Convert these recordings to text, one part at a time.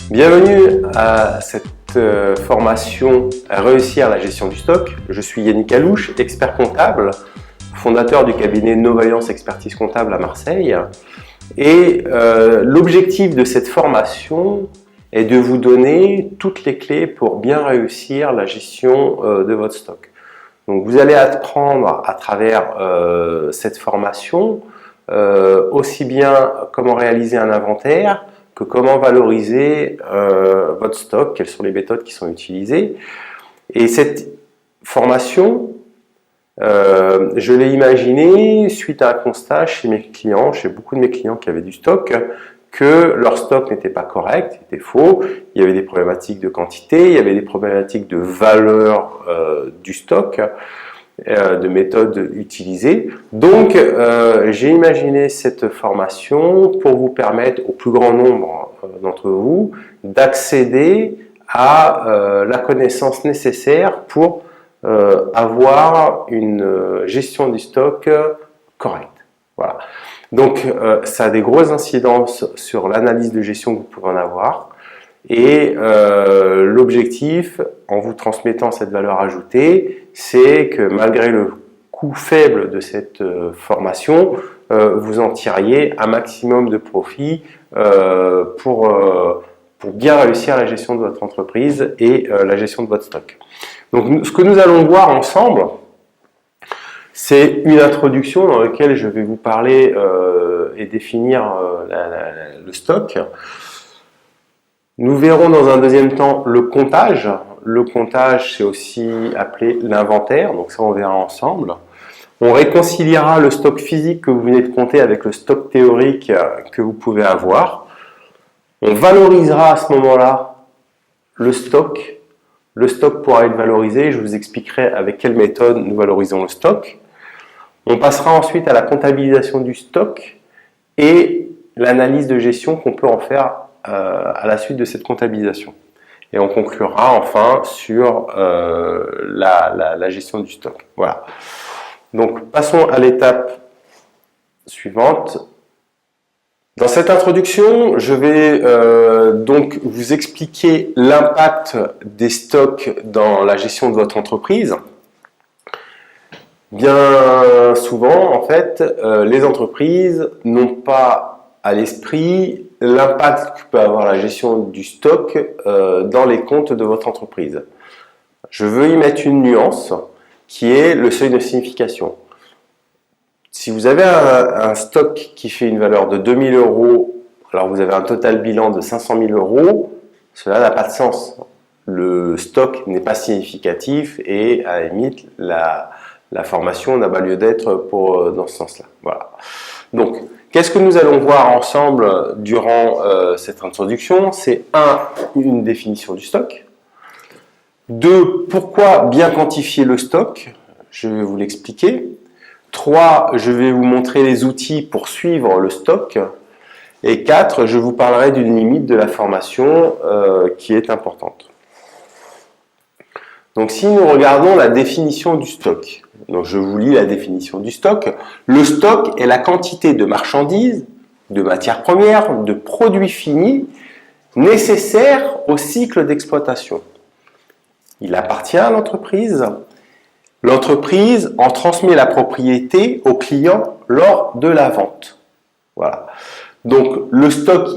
Bienvenue à cette formation à réussir la gestion du stock. Je suis Yannick Alouche, expert comptable, fondateur du cabinet Novaillance Expertise Comptable à Marseille. Et l'objectif de cette formation est de vous donner toutes les clés pour bien réussir la gestion de votre stock. Donc vous allez apprendre à travers cette formation aussi bien comment réaliser un inventaire que comment valoriser votre stock, quelles sont les méthodes qui sont utilisées. Et cette formation, je l'ai imaginée suite à un constat chez mes clients, chez beaucoup de mes clients qui avaient du stock, que leur stock n'était pas correct, était faux, il y avait des problématiques de quantité, il y avait des problématiques de valeur du stock, de méthodes utilisées. Donc, j'ai imaginé cette formation pour vous permettre au plus grand nombre d'entre vous d'accéder à la connaissance nécessaire pour avoir une gestion du stock correcte. Voilà. Donc, ça a des grosses incidences sur l'analyse de gestion que vous pouvez en avoir. Et l'objectif, en vous transmettant cette valeur ajoutée, c'est que malgré le coût faible de cette formation, vous en tiriez un maximum de profit pour bien réussir la gestion de votre entreprise et la gestion de votre stock. Donc, ce que nous allons voir ensemble, c'est une introduction dans laquelle je vais vous parler et définir le stock. Nous verrons dans un deuxième temps le comptage. Le comptage, c'est aussi appelé l'inventaire, donc ça on verra ensemble. On réconciliera le stock physique que vous venez de compter avec le stock théorique que vous pouvez avoir. On valorisera à ce moment-là le stock. Le stock pourra être valorisé, je vous expliquerai avec quelle méthode nous valorisons le stock. On passera ensuite à la comptabilisation du stock et l'analyse de gestion qu'on peut en faire à la suite de cette comptabilisation. Et on conclura enfin sur la gestion du stock. Voilà. Donc passons à l'étape suivante. Dans cette introduction, je vais donc vous expliquer l'impact des stocks dans la gestion de votre entreprise. Bien souvent, en fait, les entreprises n'ont pas à l'esprit l'impact que peut avoir la gestion du stock dans les comptes de votre entreprise. Je veux y mettre une nuance qui est le seuil de signification. Si vous avez un stock qui fait une valeur de 2 000 €, alors vous avez un total bilan de 500 000 €, cela n'a pas de sens. Le stock n'est pas significatif et à la limite, la formation n'a pas lieu d'être dans ce sens-là. Voilà. Donc, qu'est-ce que nous allons voir ensemble durant cette introduction? C'est une définition du stock. 2, pourquoi bien quantifier le stock? Je vais vous l'expliquer. 3, je vais vous montrer les outils pour suivre le stock. Et 4, je vous parlerai d'une limite de la formation qui est importante. Donc, si nous regardons la définition du stock, donc je vous lis la définition du stock. Le stock est la quantité de marchandises, de matières premières, de produits finis nécessaires au cycle d'exploitation. Il appartient à l'entreprise. L'entreprise en transmet la propriété au client lors de la vente. Voilà. Donc le stock,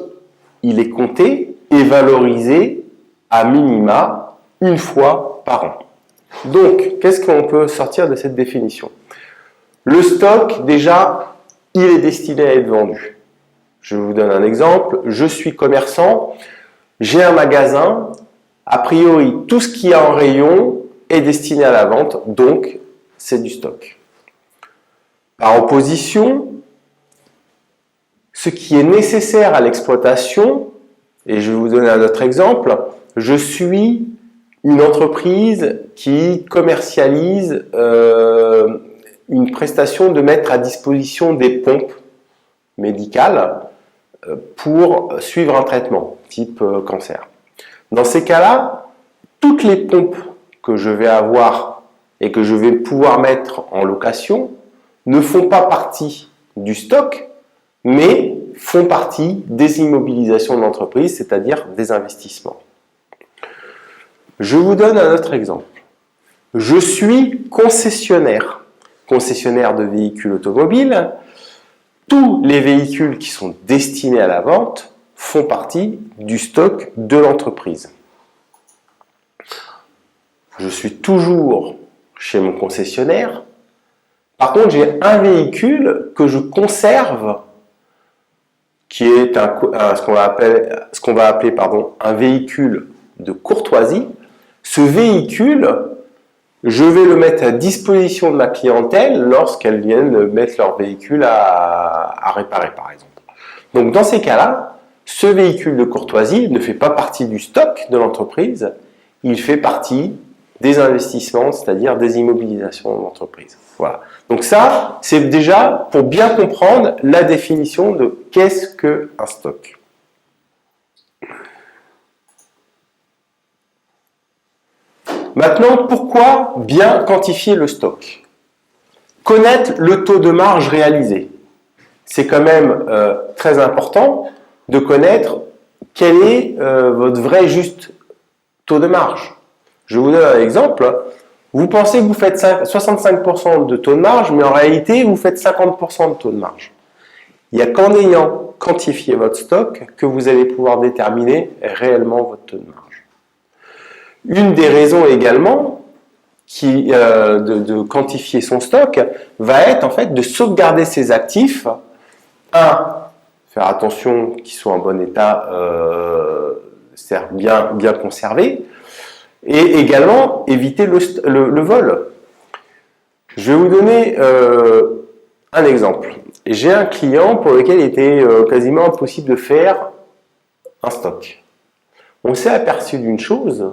il est compté et valorisé à minima une fois par an. Donc, qu'est-ce qu'on peut sortir de cette définition? Le stock, déjà, il est destiné à être vendu. Je vous donne un exemple. Je suis commerçant, j'ai un magasin. A priori, tout ce qu'il y a en rayon est destiné à la vente, donc c'est du stock. Par opposition, ce qui est nécessaire à l'exploitation, et je vais vous donner un autre exemple, je suis une entreprise qui commercialise une prestation de mettre à disposition des pompes médicales pour suivre un traitement type cancer. Dans ces cas-là, toutes les pompes que je vais avoir et que je vais pouvoir mettre en location ne font pas partie du stock, mais font partie des immobilisations de l'entreprise, c'est-à-dire des investissements. Je vous donne un autre exemple. Je suis concessionnaire de véhicules automobiles. Tous les véhicules qui sont destinés à la vente font partie du stock de l'entreprise. Je suis toujours chez mon concessionnaire. Par contre, j'ai un véhicule que je conserve qui est ce qu'on va appeler un véhicule de courtoisie. Ce véhicule, je vais le mettre à disposition de ma clientèle lorsqu'elles viennent mettre leur véhicule à réparer, par exemple. Donc, dans ces cas-là, ce véhicule de courtoisie ne fait pas partie du stock de l'entreprise, il fait partie des investissements, c'est-à-dire des immobilisations de l'entreprise. Voilà. Donc ça, c'est déjà pour bien comprendre la définition de qu'est-ce qu'un stock. Maintenant, pourquoi bien quantifier le stock? Connaître le taux de marge réalisé. C'est quand même très important de connaître quel est votre vrai juste taux de marge. Je vous donne un exemple. Vous pensez que vous faites 65% de taux de marge, mais en réalité, vous faites 50% de taux de marge. Il n'y a qu'en ayant quantifié votre stock que vous allez pouvoir déterminer réellement votre taux de marge. Une des raisons également de quantifier son stock va être en fait de sauvegarder ses actifs. Faire attention qu'ils soient en bon état, c'est-à-dire bien conservés. Et également éviter le vol. Je vais vous donner un exemple. J'ai un client pour lequel il était quasiment impossible de faire un stock. On s'est aperçu d'une chose,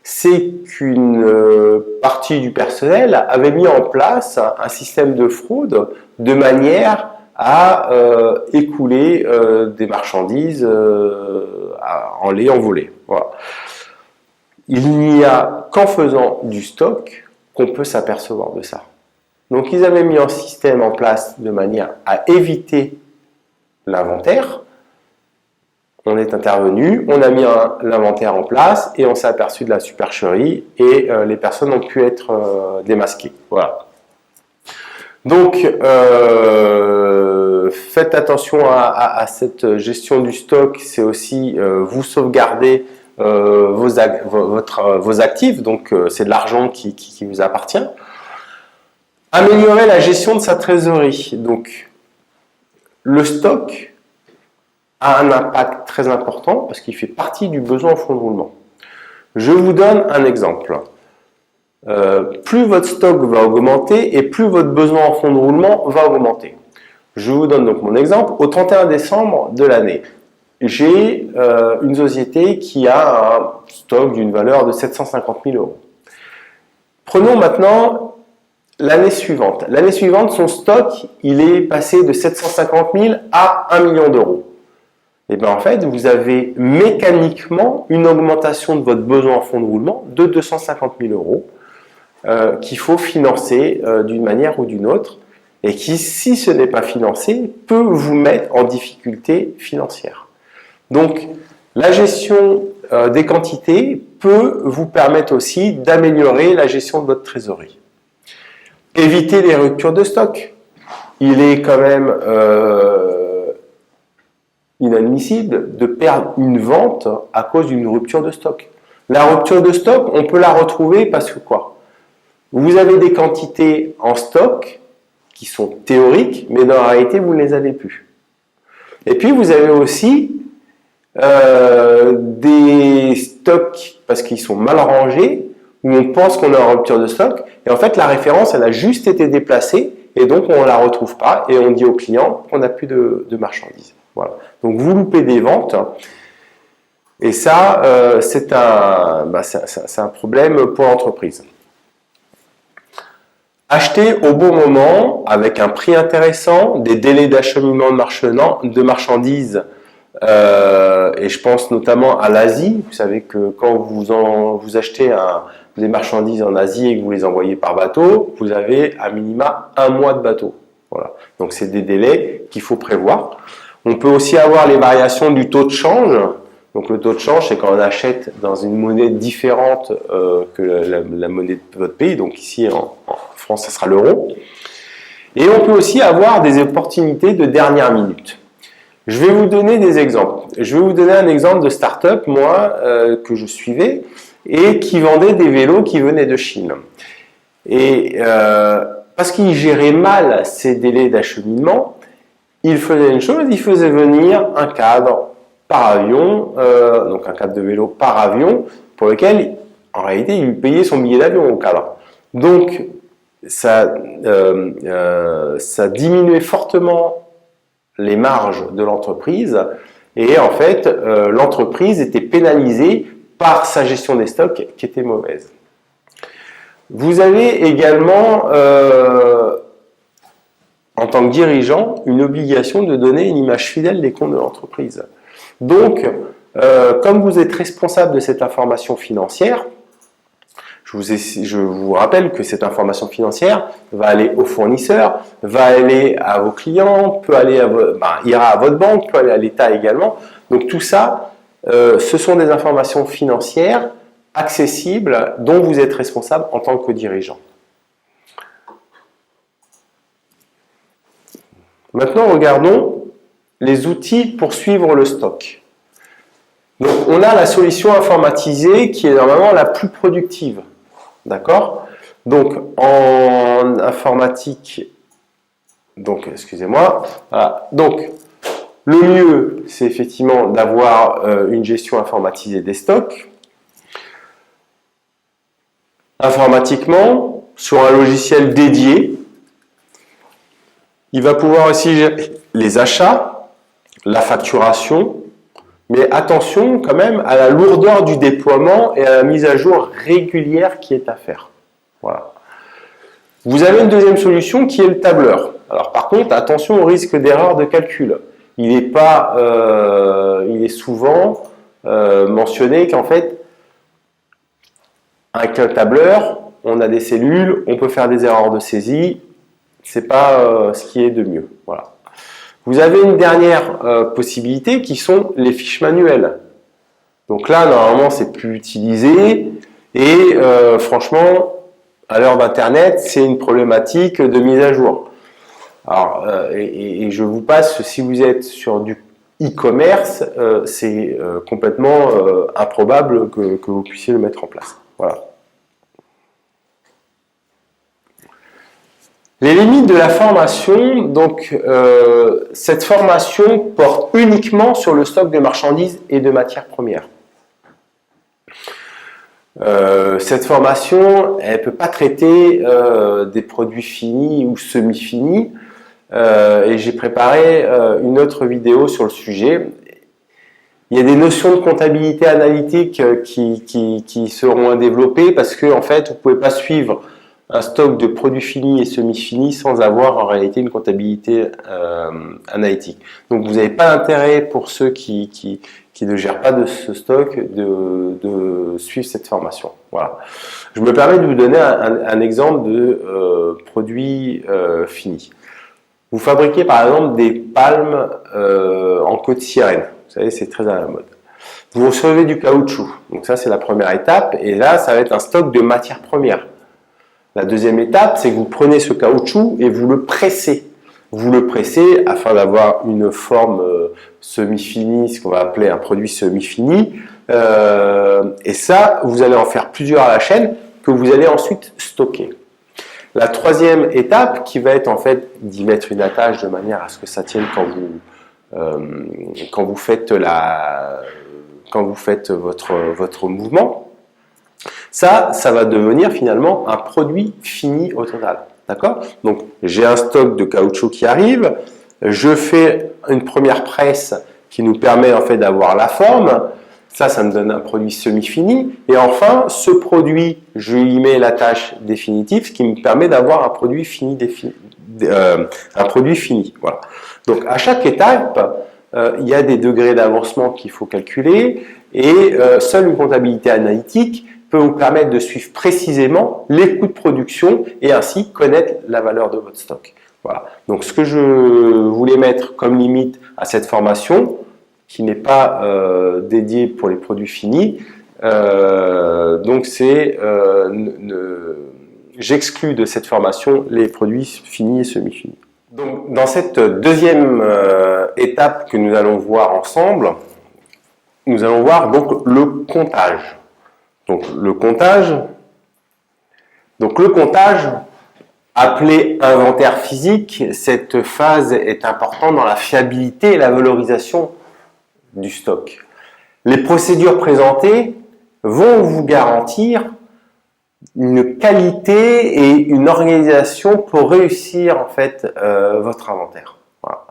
c'est qu'une partie du personnel avait mis en place un système de fraude de manière à écouler des marchandises en l'ayant volé. Voilà. Il n'y a qu'en faisant du stock qu'on peut s'apercevoir de ça. Donc, ils avaient mis un système en place de manière à éviter l'inventaire. On est intervenu, on a mis l'inventaire en place et on s'est aperçu de la supercherie et les personnes ont pu être démasquées. Voilà. Donc, faites attention à cette gestion du stock. C'est aussi vous sauvegarder vos actifs, donc c'est de l'argent qui vous appartient. Améliorer la gestion de sa trésorerie. Donc, le stock a un impact très important parce qu'il fait partie du besoin en fonds de roulement. Je vous donne un exemple. Plus votre stock va augmenter et plus votre besoin en fonds de roulement va augmenter. Je vous donne donc mon exemple. Au 31 décembre de l'année, j'ai une société qui a un stock d'une valeur de 750 000 euros. Prenons maintenant l'année suivante. L'année suivante, son stock, il est passé de 750 000 à 1 million d'euros. Et bien en fait, vous avez mécaniquement une augmentation de votre besoin en fonds de roulement de 250 000 euros qu'il faut financer d'une manière ou d'une autre et qui, si ce n'est pas financé, peut vous mettre en difficulté financière. Donc, la gestion des quantités peut vous permettre aussi d'améliorer la gestion de votre trésorerie. Éviter les ruptures de stock. Il est quand même inadmissible de perdre une vente à cause d'une rupture de stock. La rupture de stock, on peut la retrouver parce que quoi? Vous avez des quantités en stock qui sont théoriques, mais dans la réalité, vous ne les avez plus. Et puis, vous avez aussi des stocks parce qu'ils sont mal rangés, où on pense qu'on est en rupture de stock, et en fait la référence elle a juste été déplacée, et donc on ne la retrouve pas, et on dit au client qu'on n'a plus de marchandises. Voilà. Donc vous loupez des ventes, et ça c'est un problème pour l'entreprise. Acheter au bon moment, avec un prix intéressant, des délais d'acheminement de marchandises, et je pense notamment à l'Asie. Vous savez que quand vous achetez des marchandises en Asie et que vous les envoyez par bateau, vous avez à minima 1 mois de bateau. Voilà. Donc c'est des délais qu'il faut prévoir. On peut aussi avoir les variations du taux de change. Donc le taux de change, c'est quand on achète dans une monnaie différente que la monnaie de votre pays. Donc ici en France, ce sera l'euro. Et on peut aussi avoir des opportunités de dernière minute. Je vais vous donner des exemples. Je vais vous donner un exemple de start-up, moi, que je suivais, et qui vendait des vélos qui venaient de Chine. Et parce qu'il gérait mal ces délais d'acheminement, il faisait une chose, il faisait venir un cadre par avion, donc un cadre de vélo par avion, pour lequel, en réalité, il payait son billet d'avion au cadre. Donc, ça diminuait fortement les marges de l'entreprise, et en fait, l'entreprise était pénalisée par sa gestion des stocks qui était mauvaise. Vous avez également, en tant que dirigeant, une obligation de donner une image fidèle des comptes de l'entreprise. Donc, comme vous êtes responsable de cette information financière, je vous rappelle que cette information financière va aller aux fournisseurs, va aller à vos clients, peut aller ira à votre banque, peut aller à l'État également. Donc tout ça, ce sont des informations financières accessibles dont vous êtes responsable en tant que dirigeant. Maintenant, regardons les outils pour suivre le stock. Donc, on a la solution informatisée qui est normalement la plus productive. D'accord? Donc, en informatique, donc, excusez-moi, voilà. Donc, le mieux, c'est effectivement d'avoir une gestion informatisée des stocks. Informatiquement, sur un logiciel dédié, il va pouvoir aussi gérer les achats, la facturation, mais attention quand même à la lourdeur du déploiement et à la mise à jour régulière qui est à faire. Voilà. Vous avez une deuxième solution qui est le tableur. Alors par contre, attention au risque d'erreur de calcul. Il est souvent mentionné qu'en fait, avec un tableur, on a des cellules, on peut faire des erreurs de saisie. C'est pas ce qui est de mieux. Voilà. Vous avez une dernière possibilité qui sont les fiches manuelles. Donc là, normalement, c'est plus utilisé et franchement, à l'heure d'Internet, c'est une problématique de mise à jour. Alors, et je vous passe, si vous êtes sur du e-commerce, c'est complètement improbable que vous puissiez le mettre en place. Voilà. Les limites de la formation, donc cette formation porte uniquement sur le stock de marchandises et de matières premières. Cette formation, elle ne peut pas traiter des produits finis ou semi-finis et j'ai préparé une autre vidéo sur le sujet. Il y a des notions de comptabilité analytique qui seront développées parce que en fait, vous ne pouvez pas suivre un stock de produits finis et semi-finis sans avoir en réalité une comptabilité analytique. Donc vous n'avez pas d'intérêt pour ceux qui ne gèrent pas de ce stock de suivre cette formation. Voilà. Je me permets de vous donner un exemple de produit fini. Vous fabriquez par exemple des palmes en queue de sirène. Vous savez, c'est très à la mode. Vous recevez du caoutchouc. Donc ça, c'est la première étape. Et là, ça va être un stock de matières premières. La deuxième étape, c'est que vous prenez ce caoutchouc et vous le pressez. Vous le pressez afin d'avoir une forme semi-finie, ce qu'on va appeler un produit semi-fini. Et ça, vous allez en faire plusieurs à la chaîne que vous allez ensuite stocker. La troisième étape, qui va être en fait d'y mettre une attache de manière à ce que ça tienne quand vous faites votre mouvement. Ça va devenir finalement un produit fini au total. D'accord? Donc, j'ai un stock de caoutchouc qui arrive, je fais une première presse qui nous permet en fait d'avoir la forme. Ça me donne un produit semi-fini. Et enfin, ce produit, je y mets la tâche définitive, ce qui me permet d'avoir un produit fini. Voilà. Donc, à chaque étape, il y a des degrés d'avancement qu'il faut calculer et seule une comptabilité analytique peut vous permettre de suivre précisément les coûts de production et ainsi connaître la valeur de votre stock. Voilà. Donc ce que je voulais mettre comme limite à cette formation, qui n'est pas dédiée pour les produits finis, donc c'est j'exclus de cette formation les produits finis et semi-finis. Donc dans cette deuxième étape que nous allons voir ensemble, nous allons voir donc le comptage. Donc le comptage, appelé inventaire physique, cette phase est importante dans la fiabilité et la valorisation du stock. Les procédures présentées vont vous garantir une qualité et une organisation pour réussir en fait votre inventaire. Voilà.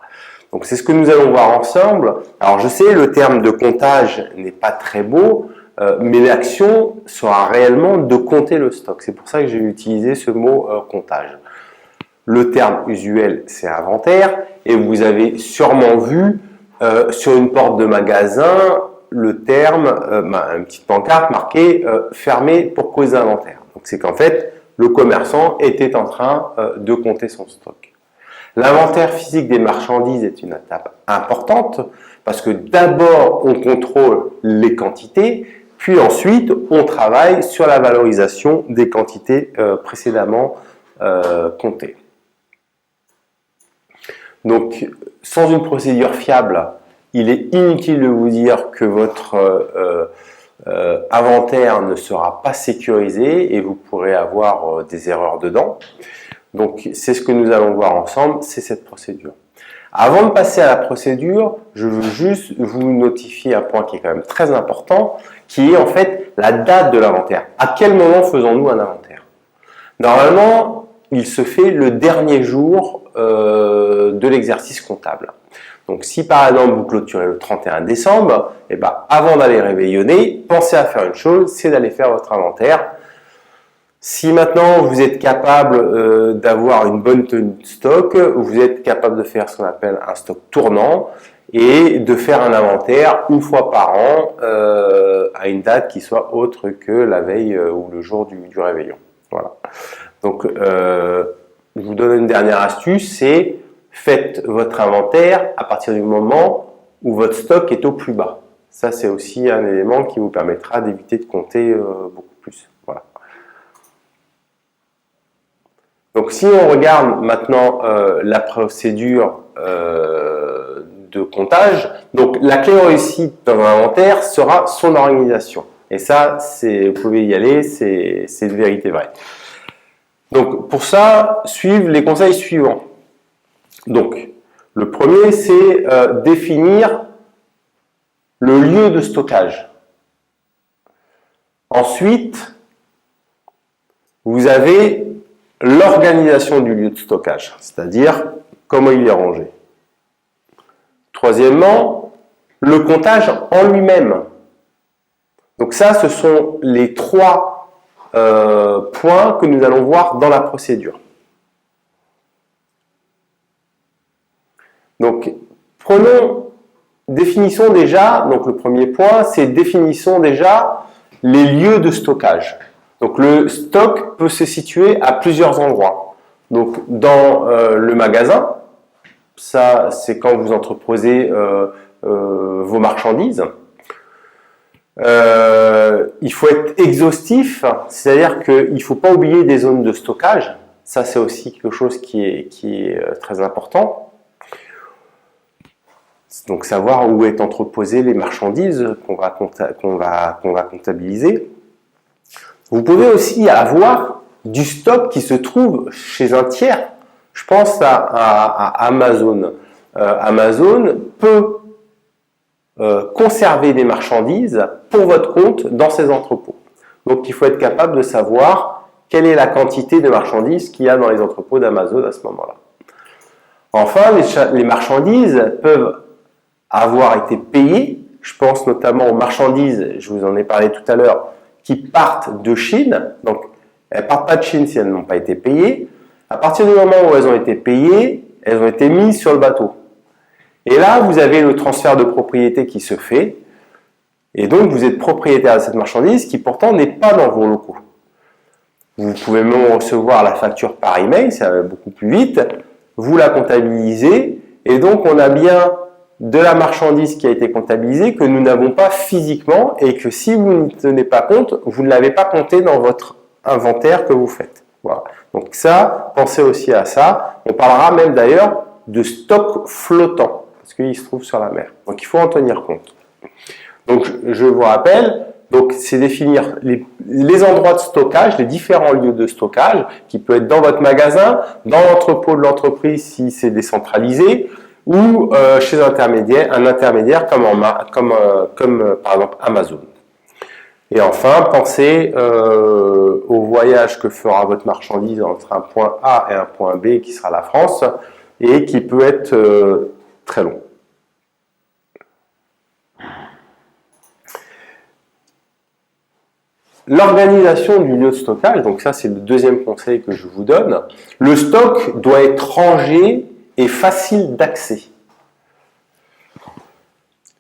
Donc c'est ce que nous allons voir ensemble. Alors je sais, le terme de comptage n'est pas très beau, mais l'action sera réellement de compter le stock. C'est pour ça que j'ai utilisé ce mot comptage. Le terme usuel, c'est inventaire, et vous avez sûrement vu sur une porte de magasin le terme, une petite pancarte marquée fermé pour cause d'inventaire. Donc c'est qu'en fait, le commerçant était en train de compter son stock. L'inventaire physique des marchandises est une étape importante parce que d'abord on contrôle les quantités, puis ensuite on travaille sur la valorisation des quantités précédemment comptées. Donc sans une procédure fiable, il est inutile de vous dire que votre inventaire ne sera pas sécurisé et vous pourrez avoir des erreurs dedans. Donc c'est ce que nous allons voir ensemble, c'est cette procédure. Avant de passer à la procédure, je veux juste vous notifier un point qui est quand même très important, qui est en fait la date de l'inventaire. À quel moment faisons-nous un inventaire? Normalement, il se fait le dernier jour de l'exercice comptable. Donc si par exemple vous clôturez le 31 décembre, et ben, avant d'aller réveillonner, pensez à faire une chose, c'est d'aller faire votre inventaire. Si maintenant vous êtes capable d'avoir une bonne tenue de stock, vous êtes capable de faire ce qu'on appelle un stock tournant et de faire un inventaire une fois par an à une date qui soit autre que la veille ou le jour du réveillon. Voilà. Donc je vous donne une dernière astuce, c'est faites votre inventaire à partir du moment où votre stock est au plus bas. Ça, c'est aussi un élément qui vous permettra d'éviter de compter beaucoup plus. Voilà. Donc, si on regarde maintenant la procédure de comptage, donc la clé réussite dans un inventaire sera son organisation. Et ça, vous pouvez y aller, c'est de vérité vraie. Donc, pour ça, suivez les conseils suivants. Donc, le premier, c'est définir le lieu de stockage. Ensuite, vous avez l'organisation du lieu de stockage, c'est-à-dire comment il est rangé. Troisièmement, le comptage en lui-même. Donc ça, ce sont les trois points que nous allons voir dans la procédure. Donc, définissons déjà, donc le premier point, c'est définissons déjà les lieux de stockage. Donc, le stock peut se situer à plusieurs endroits. Donc, dans le magasin, ça, c'est quand vous entreposez vos marchandises. Il faut être exhaustif, c'est-à-dire qu'il ne faut pas oublier des zones de stockage. Ça, c'est aussi quelque chose qui est très important. Donc, savoir où est entreposées les marchandises qu'on va comptabiliser. Vous pouvez aussi avoir du stock qui se trouve chez un tiers. Je pense à Amazon. Amazon peut conserver des marchandises pour votre compte dans ses entrepôts. Donc, il faut être capable de savoir quelle est la quantité de marchandises qu'il y a dans les entrepôts d'Amazon à ce moment-là. Enfin, les marchandises peuvent avoir été payées. Je pense notamment aux marchandises, je vous en ai parlé tout à l'heure, qui partent de Chine. Donc, elles ne partent pas de Chine si elles n'ont pas été payées. À partir du moment où elles ont été payées, elles ont été mises sur le bateau. Et là, vous avez le transfert de propriété qui se fait. Et donc, vous êtes propriétaire de cette marchandise qui pourtant n'est pas dans vos locaux. Vous pouvez même recevoir la facture par email, ça va beaucoup plus vite. vous la comptabilisez, et donc on a bien de la marchandise qui a été comptabilisée que nous n'avons pas physiquement, et que si vous ne tenez pas compte, vous ne l'avez pas compté dans votre inventaire que vous faites. Voilà. Donc ça, pensez aussi à ça. On parlera même d'ailleurs de stock flottant, parce qu'il se trouve sur la mer. Donc il faut en tenir compte. Donc je vous rappelle, donc c'est définir les endroits de stockage, les différents lieux de stockage, qui peut être dans votre magasin, dans l'entrepôt de l'entreprise si c'est décentralisé, ou chez un intermédiaire comme par exemple Amazon. Et enfin, pensez au voyage que fera votre marchandise entre un point A et un point B qui sera la France et qui peut être très long. L'organisation du lieu de stockage, donc ça c'est le deuxième conseil que je vous donne. Le stock doit être rangé et facile d'accès.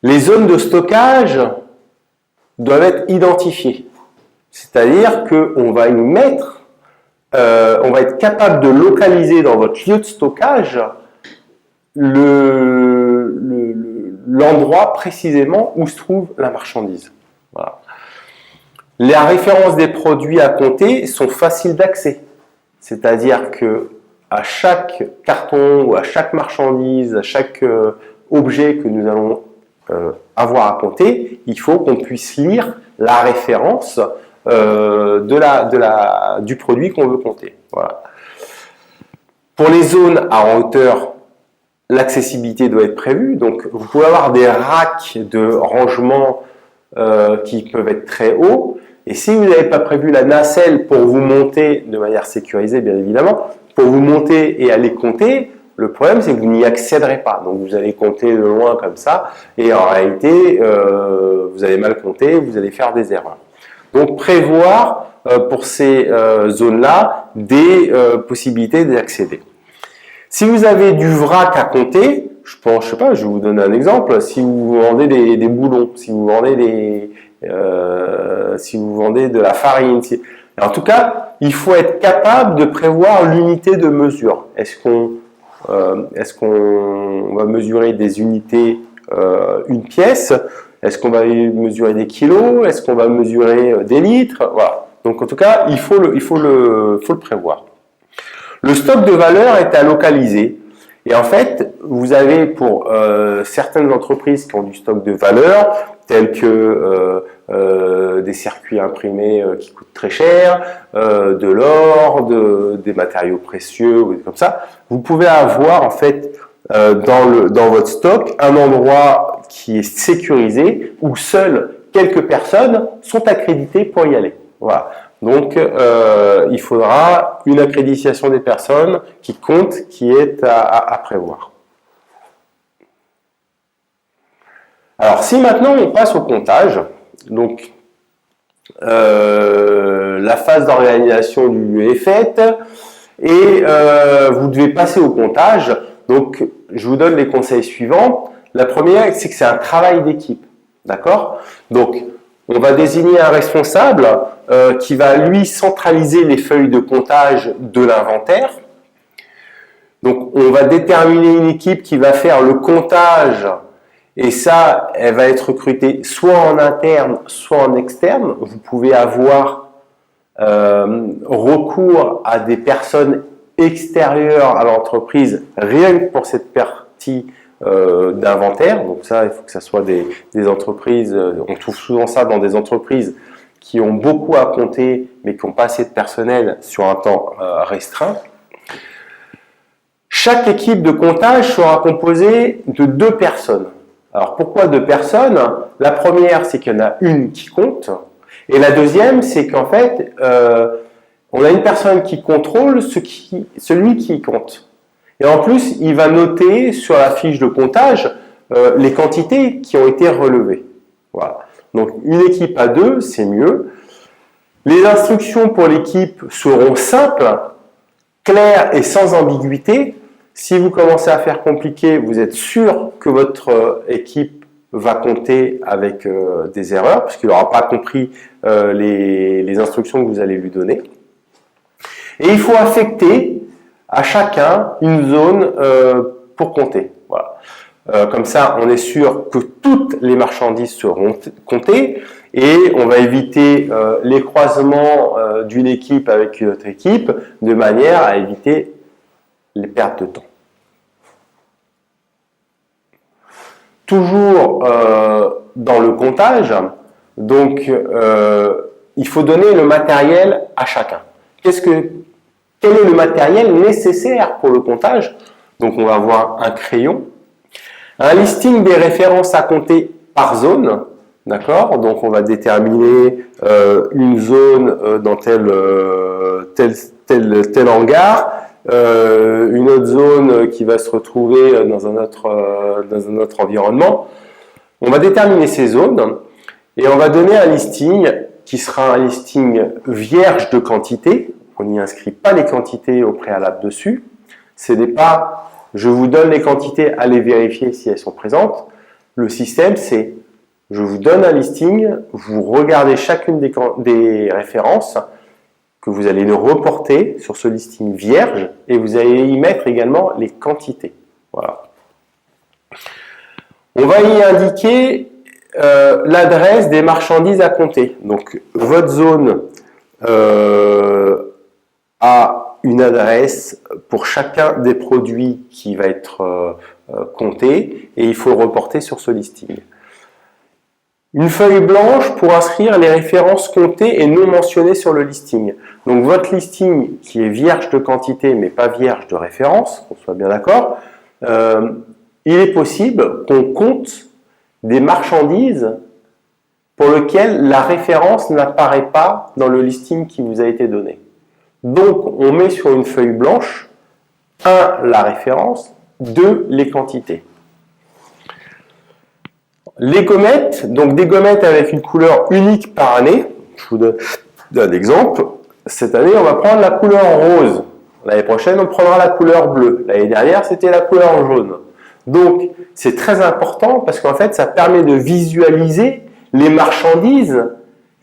Les zones de stockage doivent être identifiées. C'est-à-dire qu'on va y mettre, on va être capable de localiser dans votre lieu de stockage l'endroit précisément où se trouve la marchandise. Voilà. Les références des produits à compter sont faciles d'accès. C'est-à-dire que à chaque carton ou à chaque marchandise, à chaque objet que nous allons avoir à compter, il faut qu'on puisse lire la référence du produit qu'on veut compter. Voilà. Pour les zones à hauteur, l'accessibilité doit être prévue. Donc, vous pouvez avoir des racks de rangement qui peuvent être très hauts. Et si vous n'avez pas prévu la nacelle pour vous monter de manière sécurisée, bien évidemment, pour vous monter et aller compter, le problème c'est que vous n'y accéderez pas. Donc vous allez compter de loin comme ça, et en réalité, vous allez mal compter, vous allez faire des erreurs. Donc prévoir pour ces zones-là des possibilités d'y accéder. Si vous avez du vrac à compter, je sais pas, je vais vous donner un exemple. Si vous vendez des boulons, si vous vendez de la farine, en tout cas, il faut être capable de prévoir l'unité de mesure. Est-ce qu'on va mesurer des unités, une pièce? Est-ce qu'on va mesurer des kilos? Est-ce qu'on va mesurer des litres? Voilà. Donc en tout cas, il faut le prévoir. Le stock de valeur est à localiser. Et en fait, vous avez pour certaines entreprises qui ont du stock de valeur, tels que des circuits imprimés qui coûtent très cher, de l'or, des matériaux précieux, ou comme ça, vous pouvez avoir en fait dans votre stock un endroit qui est sécurisé où seules quelques personnes sont accréditées pour y aller. Voilà. Donc, il faudra une accréditation des personnes qui compte, qui est à prévoir. Alors, si maintenant on passe au comptage, donc la phase d'organisation du lieu est faite et vous devez passer au comptage. Donc, je vous donne les conseils suivants. La première, c'est que c'est un travail d'équipe. D'accord? Donc, on va désigner un responsable qui va, lui, centraliser les feuilles de comptage de l'inventaire. Donc, on va déterminer une équipe qui va faire le comptage et ça, elle va être recrutée soit en interne, soit en externe. Vous pouvez avoir recours à des personnes extérieures à l'entreprise rien que pour cette partie d'inventaire. Donc ça, il faut que ça soit des entreprises, on trouve souvent ça dans des entreprises qui ont beaucoup à compter mais qui n'ont pas assez de personnel sur un temps restreint. Chaque équipe de comptage sera composée de 2 personnes. Alors pourquoi 2 personnes? La première, c'est qu'il y en a une qui compte, et la deuxième, c'est qu'en fait, on a une personne qui contrôle celui qui compte. Et en plus, il va noter sur la fiche de comptage les quantités qui ont été relevées. Voilà. Donc une équipe à 2, c'est mieux. Les instructions pour l'équipe seront simples, claires et sans ambiguïté. Si vous commencez à faire compliqué, vous êtes sûr que votre équipe va compter avec des erreurs, puisqu'il n'aura pas compris les instructions que vous allez lui donner. Et il faut affecter à chacun une zone pour compter. Voilà. Comme ça, on est sûr que toutes les marchandises seront comptées et on va éviter les croisements d'une équipe avec une autre équipe de manière à éviter les pertes de temps. Toujours dans le comptage, donc il faut donner le matériel à chacun. Quel est le matériel nécessaire pour le comptage? Donc on va avoir un crayon, un listing des références à compter par zone, d'accord? Donc on va déterminer une zone dans tel hangar, une autre zone qui va se retrouver dans un autre environnement. On va déterminer ces zones et on va donner un listing qui sera un listing vierge de quantité. On n'y inscrit pas les quantités au préalable dessus. Ce n'est pas je vous donne les quantités, allez vérifier si elles sont présentes. Le système, c'est je vous donne un listing, vous regardez chacune des références que vous allez le reporter sur ce listing vierge et vous allez y mettre également les quantités. Voilà. On va y indiquer l'adresse des marchandises à compter. Donc, votre zone a une adresse pour chacun des produits qui va être compté et il faut le reporter sur ce listing. Une feuille blanche pour inscrire les références comptées et non mentionnées sur le listing. Donc votre listing qui est vierge de quantité mais pas vierge de référence, qu'on soit bien d'accord, il est possible qu'on compte des marchandises pour lesquelles la référence n'apparaît pas dans le listing qui vous a été donné. Donc on met sur une feuille blanche 1 la référence, 2 les quantités. Les gommettes, donc des gommettes avec une couleur unique par année. Je vous donne un exemple. Cette année, on va prendre la couleur rose. L'année prochaine, on prendra la couleur bleue. L'année dernière, c'était la couleur jaune. Donc, c'est très important parce qu'en fait, ça permet de visualiser les marchandises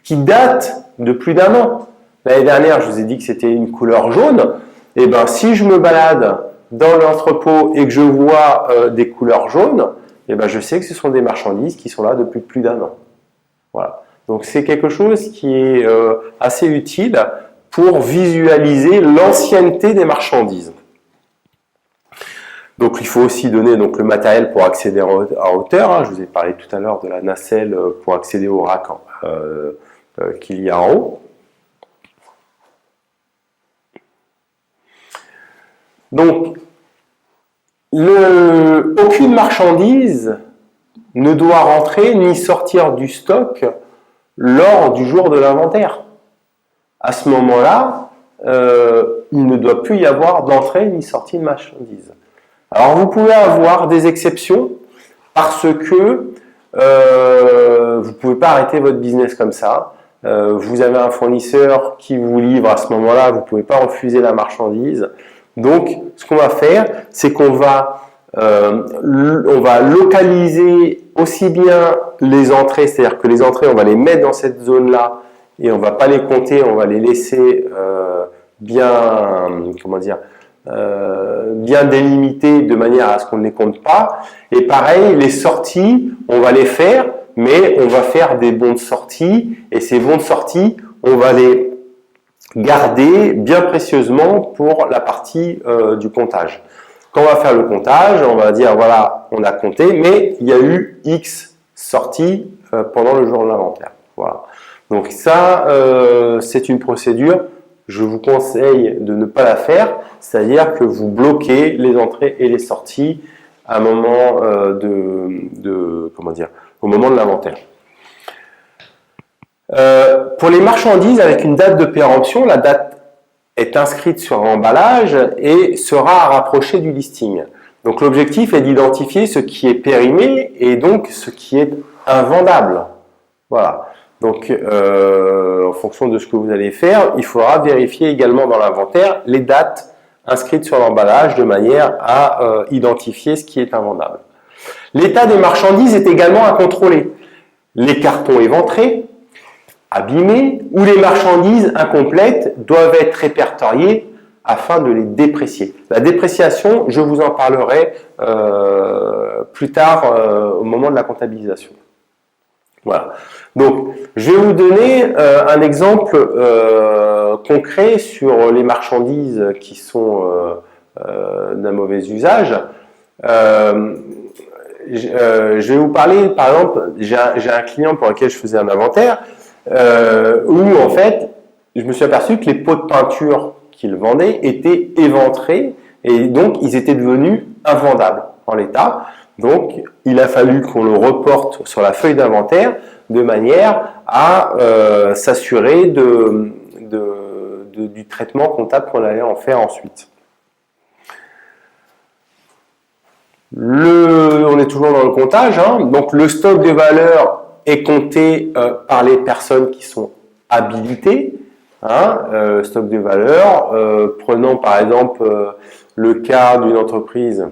qui datent de plus d'un an. L'année dernière, je vous ai dit que c'était une couleur jaune. Et bien, si je me balade dans l'entrepôt et que je vois des couleurs jaunes, et ben je sais que ce sont des marchandises qui sont là depuis plus d'un an. Voilà. Donc c'est quelque chose qui est assez utile pour visualiser l'ancienneté des marchandises. Donc il faut aussi donner donc, le matériel pour accéder à hauteur. Je vous ai parlé tout à l'heure de la nacelle pour accéder au rack qu'il y a en haut. Donc, aucune marchandise ne doit rentrer ni sortir du stock lors du jour de l'inventaire. À ce moment-là, il ne doit plus y avoir d'entrée ni sortie de marchandise. Alors, vous pouvez avoir des exceptions parce que vous ne pouvez pas arrêter votre business comme ça. Vous avez un fournisseur qui vous livre à ce moment-là, vous ne pouvez pas refuser la marchandise. Donc, ce qu'on va faire, c'est qu'on va localiser aussi bien les entrées, c'est-à-dire que les entrées, on va les mettre dans cette zone-là et on ne va pas les compter, on va les laisser bien délimitées de manière à ce qu'on ne les compte pas. Et pareil, les sorties, on va les faire, mais on va faire des bons de sortie et ces bons de sortie, on va les garder bien précieusement pour la partie du comptage. Quand on va faire le comptage, on va dire voilà, on a compté, mais il y a eu X sorties pendant le jour de l'inventaire. Voilà. Donc ça, c'est une procédure, je vous conseille de ne pas la faire, c'est-à-dire que vous bloquez les entrées et les sorties à un moment au moment de l'inventaire. Pour les marchandises avec une date de péremption, la date est inscrite sur l'emballage et sera rapprochée du listing. Donc l'objectif est d'identifier ce qui est périmé et donc ce qui est invendable. Voilà. Donc en fonction de ce que vous allez faire, il faudra vérifier également dans l'inventaire les dates inscrites sur l'emballage de manière à identifier ce qui est invendable. L'état des marchandises est également à contrôler. Les cartons éventrés, abîmés ou les marchandises incomplètes doivent être répertoriées afin de les déprécier. La dépréciation, je vous en parlerai plus tard au moment de la comptabilisation. Voilà. Donc, je vais vous donner un exemple concret sur les marchandises qui sont d'un mauvais usage. Je vais vous parler, par exemple, j'ai un client pour lequel je faisais un inventaire où, en fait, je me suis aperçu que les pots de peinture qu'il vendait étaient éventrés et donc ils étaient devenus invendables en l'état. Donc, il a fallu qu'on le reporte sur la feuille d'inventaire de manière à s'assurer du traitement comptable qu'on allait en faire ensuite. On est toujours dans le comptage, hein. Donc le stock de valeur est compté par les personnes qui sont habilitées. Hein, stock de valeur, prenons par exemple le cas d'une entreprise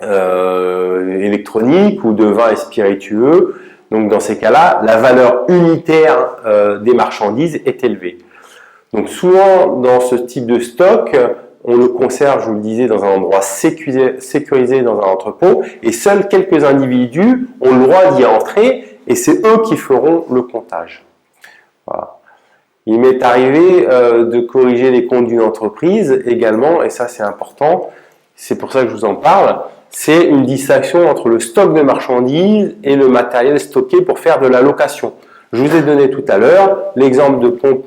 électronique ou de vin et spiritueux. Donc dans ces cas-là, la valeur unitaire des marchandises est élevée. Donc souvent dans ce type de stock, on le conserve, je vous le disais, dans un endroit sécurisé dans un entrepôt et seuls quelques individus ont le droit d'y entrer et c'est eux qui feront le comptage. Voilà. Il m'est arrivé de corriger les comptes d'une entreprise également, et ça c'est important, c'est pour ça que je vous en parle, c'est une distinction entre le stock de marchandises et le matériel stocké pour faire de la location. Je vous ai donné tout à l'heure l'exemple de pompe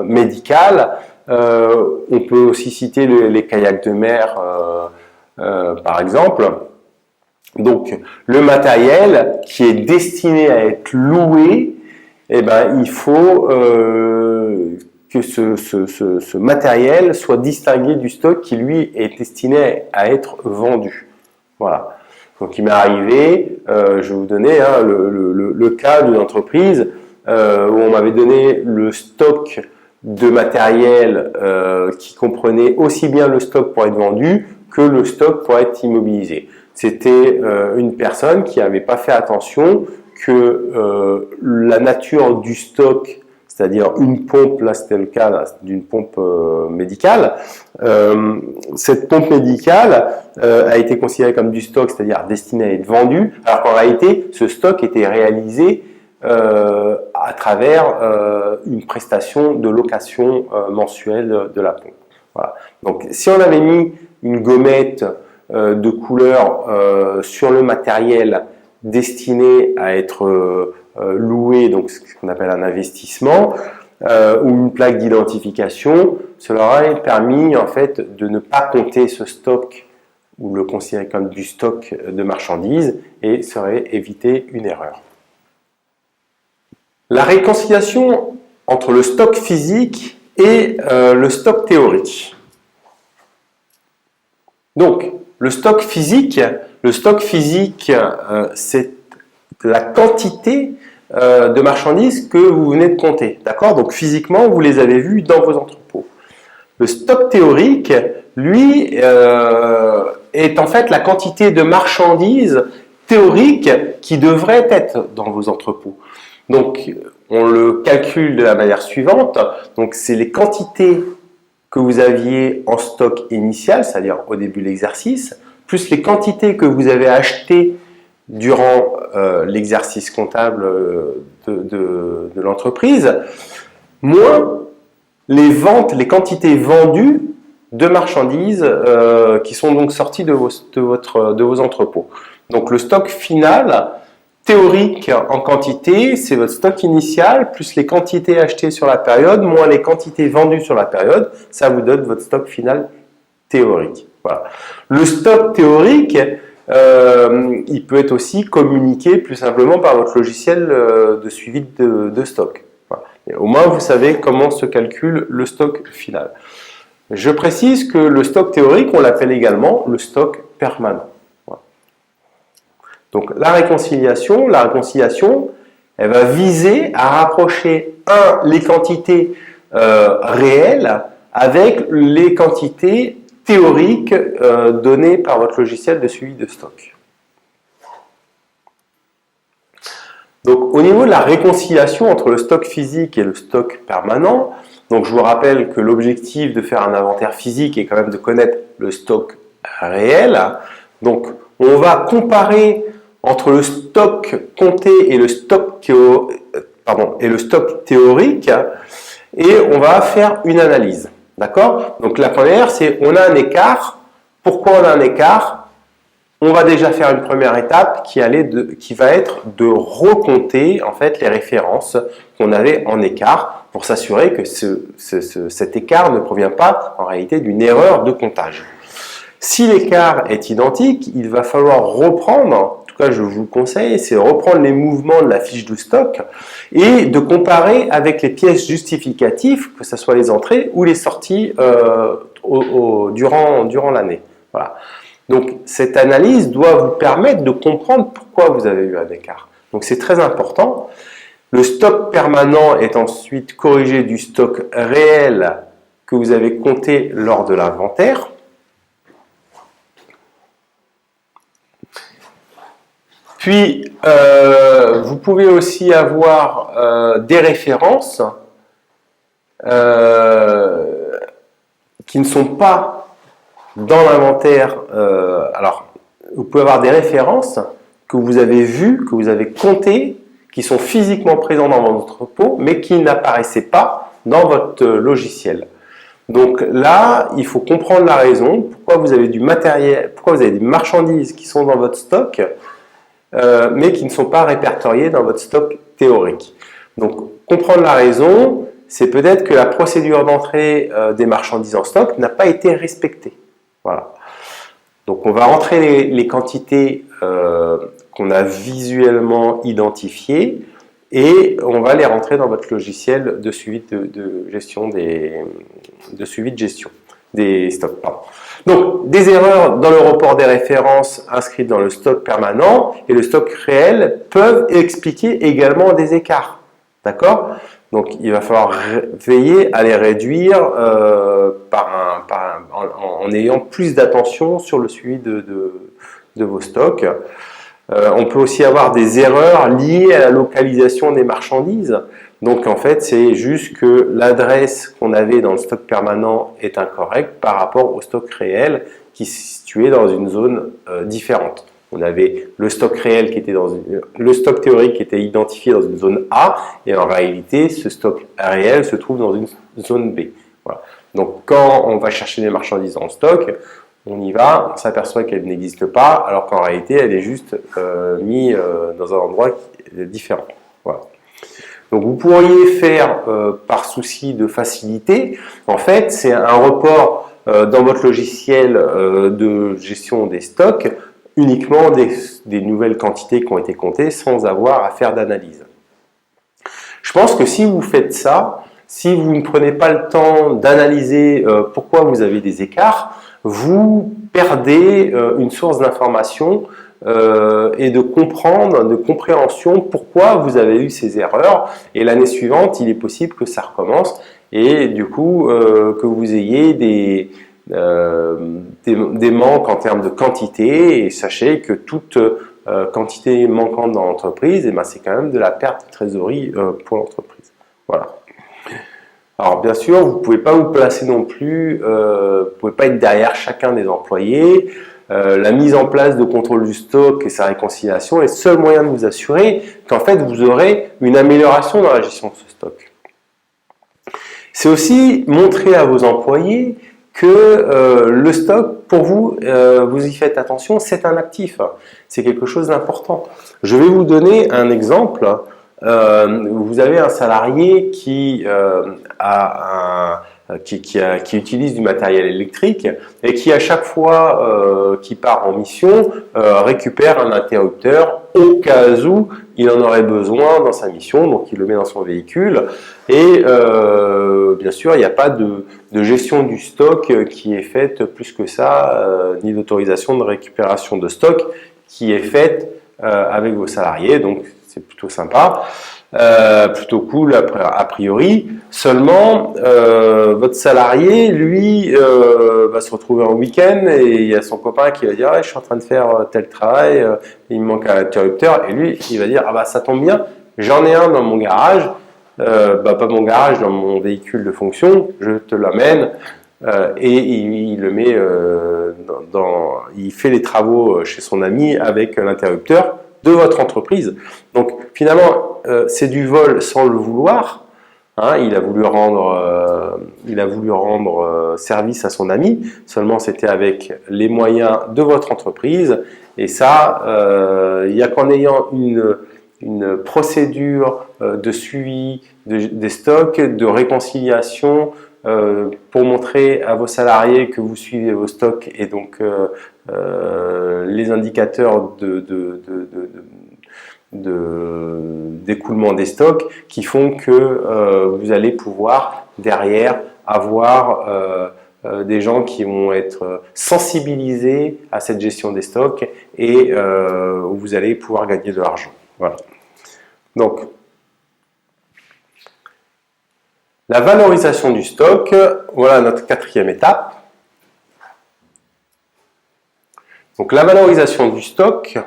médicale, on peut aussi citer les kayaks de mer par exemple. Donc le matériel qui est destiné à être loué, eh ben, il faut que ce matériel soit distingué du stock qui, lui, est destiné à être vendu. Voilà. Donc, il m'est arrivé, je vais vous donner hein, le cas d'une entreprise où on m'avait donné le stock de matériel qui comprenait aussi bien le stock pour être vendu que le stock pour être immobilisé. C'était une personne qui n'avait pas fait attention que la nature du stock, c'est-à-dire une pompe, là c'était le cas d'une pompe médicale, cette pompe médicale a été considérée comme du stock, c'est-à-dire destinée à être vendue, alors qu'en réalité ce stock était réalisé à travers une prestation de location mensuelle de la pompe. Voilà. Donc si on avait mis une gommette de couleur sur le matériel destiné à être loué, donc ce qu'on appelle un investissement, ou une plaque d'identification, cela aurait permis en fait de ne pas compter ce stock ou le considérer comme du stock de marchandises et ça aurait évité une erreur. La réconciliation entre le stock physique et le stock théorique. Donc, le stock physique, c'est la quantité de marchandises que vous venez de compter. D'accord? Donc, physiquement, vous les avez vues dans vos entrepôts. Le stock théorique, lui, est en fait la quantité de marchandises théoriques qui devraient être dans vos entrepôts. Donc, on le calcule de la manière suivante. Donc, c'est les quantités que vous aviez en stock initial, c'est-à-dire au début de l'exercice, plus les quantités que vous avez achetées durant l'exercice comptable de l'entreprise, moins les ventes, les quantités vendues de marchandises qui sont donc sorties de vos entrepôts. Donc le stock final théorique en quantité, c'est votre stock initial plus les quantités achetées sur la période moins les quantités vendues sur la période, ça vous donne votre stock final théorique. Voilà. Le stock théorique, il peut être aussi communiqué plus simplement par votre logiciel de suivi de stock. Voilà. Et au moins, vous savez comment se calcule le stock final. Je précise que le stock théorique, on l'appelle également le stock permanent. Voilà. Donc, la réconciliation, elle va viser à rapprocher, les quantités réelles avec les quantités théoriques données par votre logiciel de suivi de stock. Donc, au niveau de la réconciliation entre le stock physique et le stock permanent, Donc je vous rappelle que l'objectif de faire un inventaire physique est quand même de connaître le stock réel. Donc on va comparer entre le stock compté et le stock théorique et on va faire une analyse. D'accord? Donc la première, c'est on a un écart. Pourquoi on a un écart? On va déjà faire une première étape qui va être de recompter en fait les références qu'on avait en écart pour s'assurer que cet écart ne provient pas en réalité d'une erreur de comptage. Si l'écart est identique, il va falloir reprendre, en tout cas je vous le conseille, c'est reprendre les mouvements de la fiche de stock et de comparer avec les pièces justificatives, que ce soit les entrées ou les sorties durant l'année. Voilà. Donc cette analyse doit vous permettre de comprendre pourquoi vous avez eu un écart. Donc c'est très important. Le stock permanent est ensuite corrigé du stock réel que vous avez compté lors de l'inventaire. Puis, vous pouvez aussi avoir des références qui ne sont pas dans l'inventaire. Alors, vous pouvez avoir des références que vous avez vues, que vous avez comptées, qui sont physiquement présentes dans votre entrepôt, mais qui n'apparaissaient pas dans votre logiciel. Donc là, il faut comprendre la raison, pourquoi vous avez du matériel, pourquoi vous avez des marchandises qui sont dans votre stock, mais qui ne sont pas répertoriés dans votre stock théorique. Donc, comprendre la raison, c'est peut-être que la procédure d'entrée des marchandises en stock n'a pas été respectée. Voilà. Donc, on va rentrer les quantités qu'on a visuellement identifiées et on va les rentrer dans votre logiciel de suivi de gestion des stocks. Pardon. Donc, des erreurs dans le report des références inscrites dans le stock permanent et le stock réel peuvent expliquer également des écarts. D'accord? Donc, il va falloir veiller à les réduire en ayant plus d'attention sur le suivi de vos stocks. On peut aussi avoir des erreurs liées à la localisation des marchandises. Donc en fait, c'est juste que l'adresse qu'on avait dans le stock permanent est incorrecte par rapport au stock réel qui se situait dans une zone différente. On avait le stock réel qui était le stock théorique qui était identifié dans une zone A et en réalité, ce stock réel se trouve dans une zone B. Voilà. Donc quand on va chercher des marchandises en stock, on y va, on s'aperçoit qu'elle n'existe pas, alors qu'en réalité, elle est juste mise dans un endroit différent. Voilà. Donc, vous pourriez faire, par souci de facilité, en fait, c'est un report dans votre logiciel de gestion des stocks, uniquement des nouvelles quantités qui ont été comptées sans avoir à faire d'analyse. Je pense que si vous faites ça, si vous ne prenez pas le temps d'analyser pourquoi vous avez des écarts, vous perdez une source d'information et de compréhension pourquoi vous avez eu ces erreurs. Et l'année suivante, il est possible que ça recommence et du coup que vous ayez des manques en termes de quantité. Et sachez que toute quantité manquante dans l'entreprise, eh ben, c'est quand même de la perte de trésorerie pour l'entreprise. Voilà. Alors bien sûr, vous ne pouvez pas vous placer non plus, vous ne pouvez pas être derrière chacun des employés. La mise en place de contrôle du stock et sa réconciliation est le seul moyen de vous assurer qu'en fait vous aurez une amélioration dans la gestion de ce stock. C'est aussi montrer à vos employés que le stock, pour vous, vous y faites attention, c'est un actif, c'est quelque chose d'important. Je vais vous donner un exemple. Vous avez un salarié qui utilise du matériel électrique et qui à chaque fois qu'il part en mission récupère un interrupteur au cas où il en aurait besoin dans sa mission, donc il le met dans son véhicule et bien sûr il n'y a pas de gestion du stock qui est faite plus que ça, ni d'autorisation de récupération de stock qui est faite avec vos salariés, donc c'est plutôt sympa, plutôt cool a priori. Seulement, votre salarié, lui, va se retrouver en week-end et il y a son copain qui va dire ah, « je suis en train de faire tel travail, il me manque un interrupteur » et lui, il va dire « ah bah ça tombe bien, j'en ai un dans mon garage, pas mon garage, dans mon véhicule de fonction, je te l'amène et il le met il fait les travaux chez son ami avec l'interrupteur de votre entreprise. Donc finalement, c'est du vol sans le vouloir. Hein, il a voulu rendre service à son ami, seulement c'était avec les moyens de votre entreprise. Et ça, il n'y a qu'en ayant une procédure de suivi des stocks, de réconciliation, pour montrer à vos salariés que vous suivez vos stocks et donc les indicateurs d'écoulement des stocks qui font que vous allez pouvoir derrière avoir des gens qui vont être sensibilisés à cette gestion des stocks et vous allez pouvoir gagner de l'argent. Voilà. Donc, la valorisation du stock, voilà notre quatrième étape. Donc, la valorisation du stock,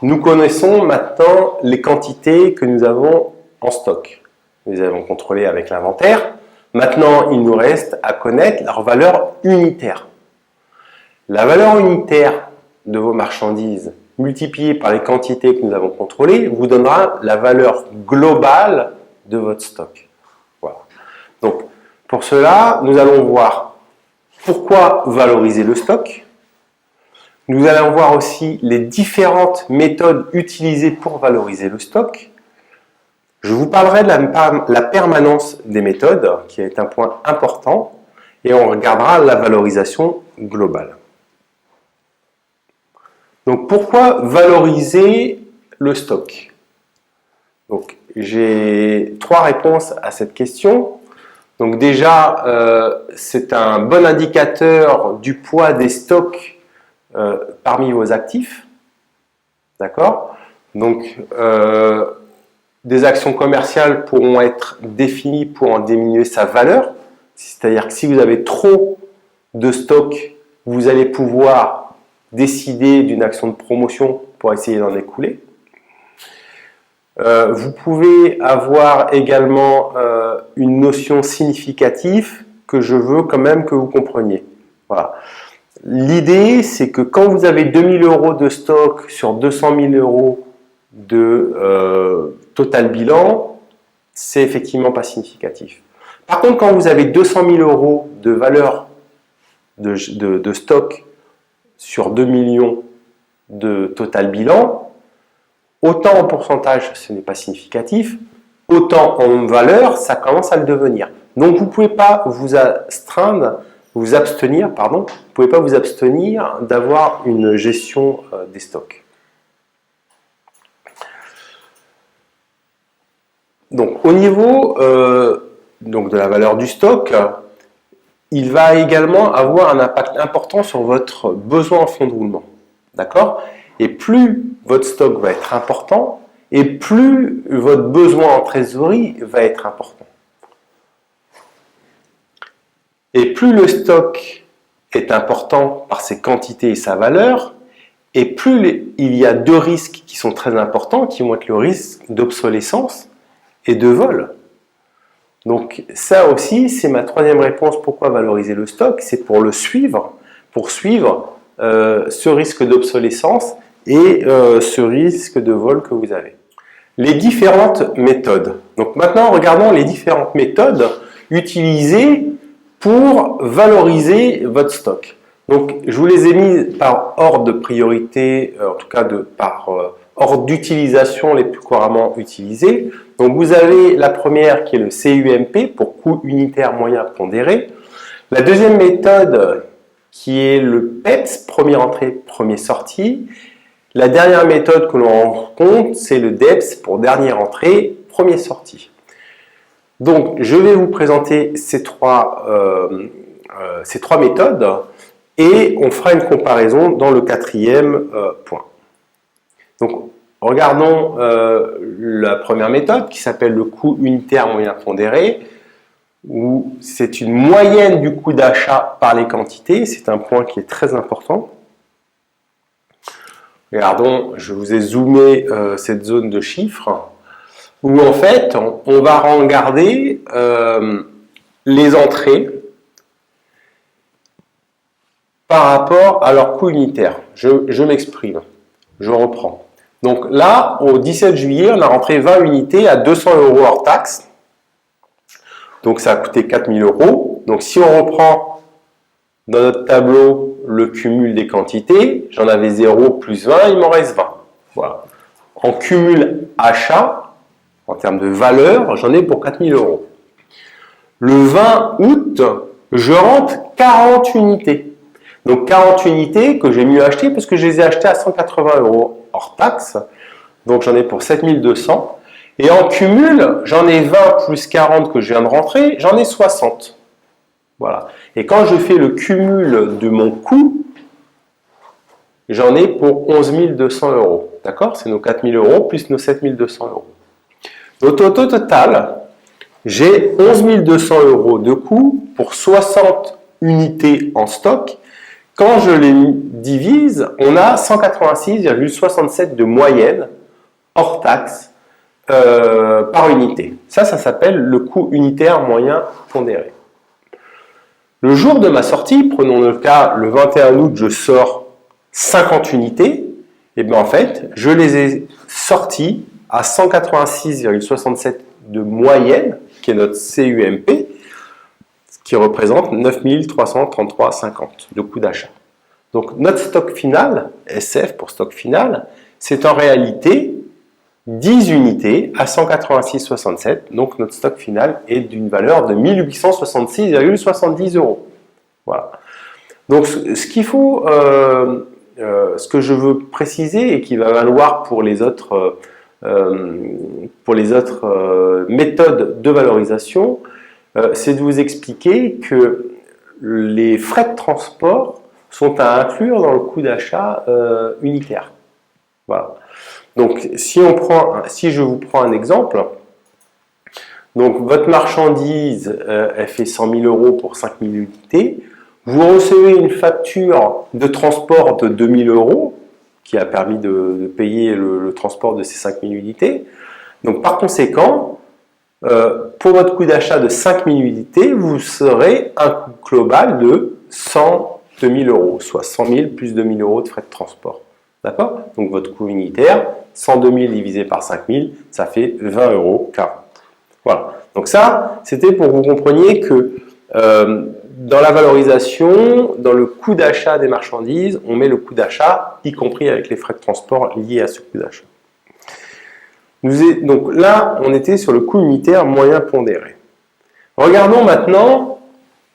nous connaissons maintenant les quantités que nous avons en stock. Nous les avons contrôlées avec l'inventaire. Maintenant, il nous reste à connaître leur valeur unitaire. La valeur unitaire de vos marchandises multipliée par les quantités que nous avons contrôlées vous donnera la valeur globale de votre stock. Voilà. Donc, pour cela, nous allons voir pourquoi valoriser le stock. Nous allons voir aussi les différentes méthodes utilisées pour valoriser le stock. Je vous parlerai de la permanence des méthodes, qui est un point important, et on regardera la valorisation globale. Donc, pourquoi valoriser le stock? Donc, j'ai 3 réponses à cette question. Donc, déjà, c'est un bon indicateur du poids des stocks parmi vos actifs. D'accord? Donc, des actions commerciales pourront être définies pour en diminuer sa valeur. C'est-à-dire que si vous avez trop de stock, vous allez pouvoir décider d'une action de promotion pour essayer d'en écouler. Vous pouvez avoir également une notion significative que je veux quand même que vous compreniez. Voilà. L'idée, c'est que quand vous avez 2000 € de stock sur 200 000 € de total bilan, c'est effectivement pas significatif. Par contre, quand vous avez 200 000 € de valeur de stock sur 2 millions de total bilan, autant en pourcentage, ce n'est pas significatif, autant en valeur, ça commence à le devenir. Donc, vous ne pouvez pas vous abstenir d'avoir une gestion des stocks. Donc, au niveau de la valeur du stock, il va également avoir un impact important sur votre besoin en fonds de roulement. D'accord? Et plus votre stock va être important, et plus votre besoin en trésorerie va être important. Et plus le stock est important par ses quantités et sa valeur, et plus il y a 2 risques qui sont très importants, qui vont être le risque d'obsolescence et de vol. Donc ça aussi, c'est ma 3e réponse. Pourquoi valoriser le stock? C'est pour le suivre, pour suivre ce risque d'obsolescence et ce risque de vol que vous avez. Les différentes méthodes. Donc maintenant, regardons les différentes méthodes utilisées pour valoriser votre stock. Donc je vous les ai mis par ordre de priorité, en tout cas par ordre d'utilisation les plus couramment utilisés. Donc vous avez la première qui est le CUMP pour coût unitaire moyen pondéré. La deuxième méthode qui est le PEPS, première entrée, première sortie. La dernière méthode que l'on rencontre, c'est le DEPS pour dernière entrée, première sortie. Donc je vais vous présenter ces trois méthodes et on fera une comparaison dans le 4e point. Donc regardons la première méthode qui s'appelle le coût unitaire moyen pondéré, où c'est une moyenne du coût d'achat par les quantités. C'est un point qui est très important. Regardons, je vous ai zoomé cette zone de chiffres. où en fait, on va regarder les entrées par rapport à leur coût unitaire. Je m'exprime, je reprends. Donc là, au 17 juillet, on a rentré 20 unités à 200 € hors taxe. Donc ça a coûté 4000 €. Donc si on reprend dans notre tableau le cumul des quantités, j'en avais 0 plus 20, il m'en reste 20. Voilà. En cumul achat, en termes de valeur, j'en ai pour 4000 €. Le 20 août, je rentre 40 unités. Donc 40 unités que j'ai mieux achetées parce que je les ai achetées à 180 € hors taxe. Donc j'en ai pour 7200. Et en cumul, j'en ai 20 plus 40 que je viens de rentrer, j'en ai 60. Voilà. Et quand je fais le cumul de mon coût, j'en ai pour 11 200 €. D'accord? C'est nos 4000 € plus nos 7200 €. Donc au total, j'ai 11 200 € de coût pour 60 unités en stock. Quand je les divise, on a 186,67 de moyenne hors taxe par unité. Ça s'appelle le coût unitaire moyen pondéré. Le jour de ma sortie, prenons le cas, le 21 août, je sors 50 unités, et bien en fait, je les ai sorties à 186,67 de moyenne, qui est notre CUMP, qui représente 9 333,50 de coût d'achat. Donc notre stock final, SF pour stock final, c'est en réalité 10 unités à 186,67, donc notre stock final est d'une valeur de 1866,70 €. Voilà. Donc ce qu'il faut, ce que je veux préciser et qui va valoir pour les autres méthodes de valorisation, c'est de vous expliquer que les frais de transport sont à inclure dans le coût d'achat unitaire. Voilà. Donc, si je vous prends un exemple, donc votre marchandise, elle fait 100 000 € pour 5000 unités, vous recevez une facture de transport de 2000 € qui a permis de payer le transport de ces 5000 unités. Donc, par conséquent, pour votre coût d'achat de 5000 unités, vous serez un coût global de 102 000 €, soit 100 000 plus 2000 € de frais de transport. D'accord? Donc votre coût unitaire, 102 000 divisé par 5000, ça fait 20,40 €. Voilà. Donc ça, c'était pour que vous compreniez que dans la valorisation, dans le coût d'achat des marchandises, on met le coût d'achat, y compris avec les frais de transport liés à ce coût d'achat. Donc là, on était sur le coût unitaire moyen pondéré. Regardons maintenant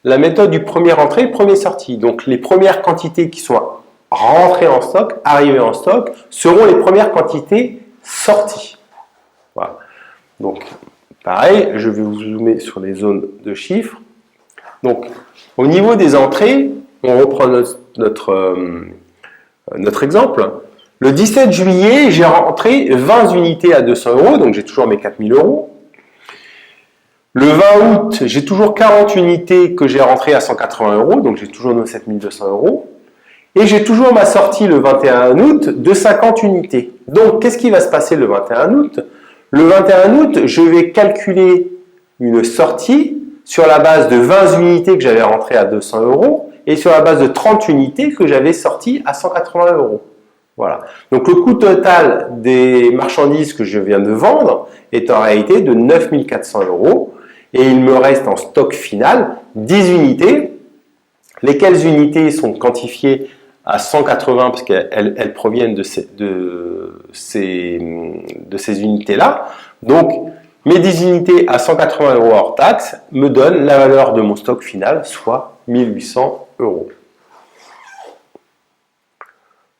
la méthode du premier entrée, premier sortie. Donc les premières quantités qui sont rentrées en stock, arrivées en stock, seront les premières quantités sorties. Voilà. Donc pareil, je vais vous zoomer sur les zones de chiffres. Donc au niveau des entrées, on reprend notre exemple. Le 17 juillet, j'ai rentré 20 unités à 200 €, donc j'ai toujours mes 4000 €. Le 20 août, j'ai toujours 40 unités que j'ai rentrées à 180 €, donc j'ai toujours nos 7200 €. Et j'ai toujours ma sortie le 21 août de 50 unités. Donc, qu'est-ce qui va se passer le 21 août? Le 21 août, je vais calculer une sortie sur la base de 20 unités que j'avais rentrées à 200 € et sur la base de 30 unités que j'avais sorties à 180 €. Voilà. Donc, le coût total des marchandises que je viens de vendre est en réalité de 9 400 € et il me reste en stock final 10 unités. Lesquelles unités sont quantifiées à 180 parce qu'elles proviennent de ces unités-là. Donc, mes 10 unités à 180 € hors taxe me donnent la valeur de mon stock final, soit 1800 €.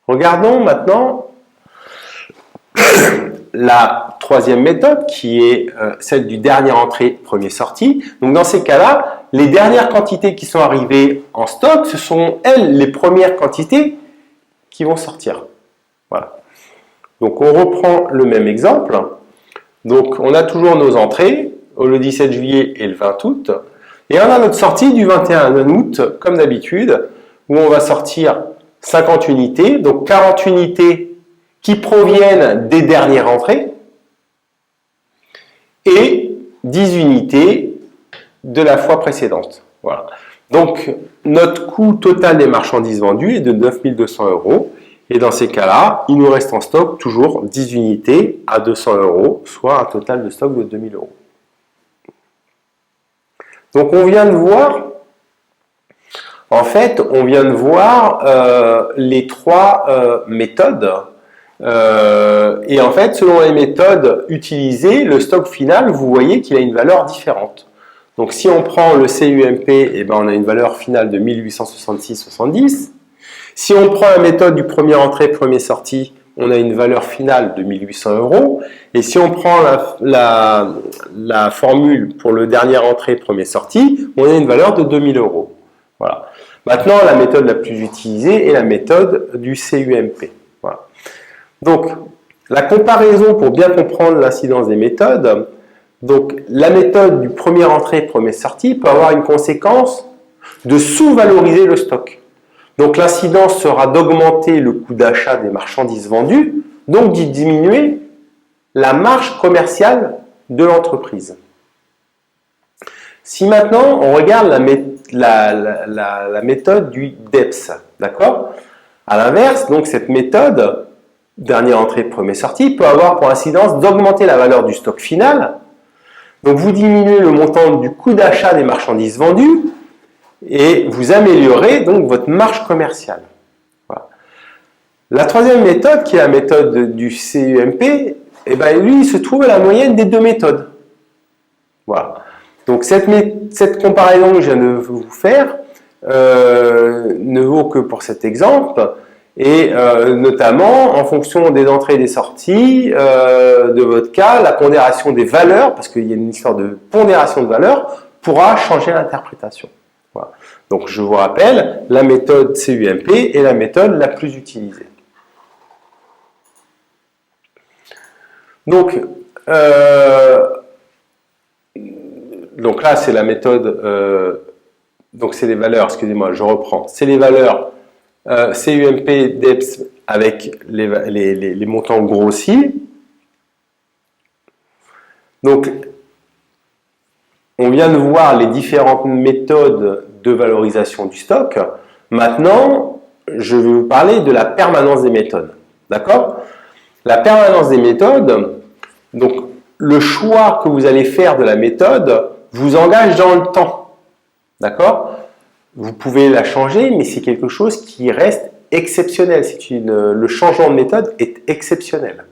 Regardons maintenant la troisième méthode qui est celle du dernier entrée, premier sorti. Donc dans ces cas-là, les dernières quantités qui sont arrivées en stock, ce sont elles les premières quantités qui vont sortir. Voilà. Donc on reprend le même exemple. Donc on a toujours nos entrées, le 17 juillet et le 20 août. Et on a notre sortie du 21 août, comme d'habitude, où on va sortir 50 unités, donc 40 unités qui proviennent des dernières entrées. et 10 unités de la fois précédente. Voilà. Donc, notre coût total des marchandises vendues est de 9 200 €. Et dans ces cas-là, il nous reste en stock toujours 10 unités à 200 €, soit un total de stock de 2000 €. Donc, on vient de voir, en fait, les trois méthodes. Et en fait, selon les méthodes utilisées, le stock final, vous voyez qu'il a une valeur différente. Donc, si on prend le CUMP, eh ben, on a une valeur finale de 1866,70. Si on prend la méthode du premier entrée, premier sortie, on a une valeur finale de 1800 €. Et si on prend la formule pour le dernier entrée, premier sortie, on a une valeur de 2000 €. Voilà. Maintenant, la méthode la plus utilisée est la méthode du CUMP. Voilà. Donc, la comparaison pour bien comprendre l'incidence des méthodes, donc la méthode du premier entrée, premier sortie peut avoir une conséquence de sous-valoriser le stock. Donc l'incidence sera d'augmenter le coût d'achat des marchandises vendues, donc d'y diminuer la marge commerciale de l'entreprise. Si maintenant on regarde la méthode du DEPS, d'accord? À l'inverse, donc cette méthode, dernière entrée, première sortie, peut avoir pour incidence d'augmenter la valeur du stock final. Donc vous diminuez le montant du coût d'achat des marchandises vendues, et vous améliorez donc votre marge commerciale. Voilà. La troisième méthode, qui est la méthode du CUMP, eh ben, lui, il se trouve à la moyenne des deux méthodes. Voilà. Donc cette comparaison que je viens de vous faire ne vaut que pour cet exemple, et notamment en fonction des entrées et des sorties de votre cas, la pondération des valeurs, parce qu'il y a une histoire de pondération de valeurs, pourra changer l'interprétation. Voilà. Donc, je vous rappelle, la méthode CUMP est la méthode la plus utilisée. Donc là, c'est la méthode, donc c'est les valeurs, excusez-moi, je reprends, c'est les valeurs CUMP, DEPS avec les montants grossis. Donc, on vient de voir les différentes méthodes de valorisation du stock. Maintenant, je vais vous parler de la permanence des méthodes. D'accord? La permanence des méthodes, donc le choix que vous allez faire de la méthode vous engage dans le temps. D'accord? Vous pouvez la changer, mais c'est quelque chose qui reste exceptionnel. Le changement de méthode est exceptionnel.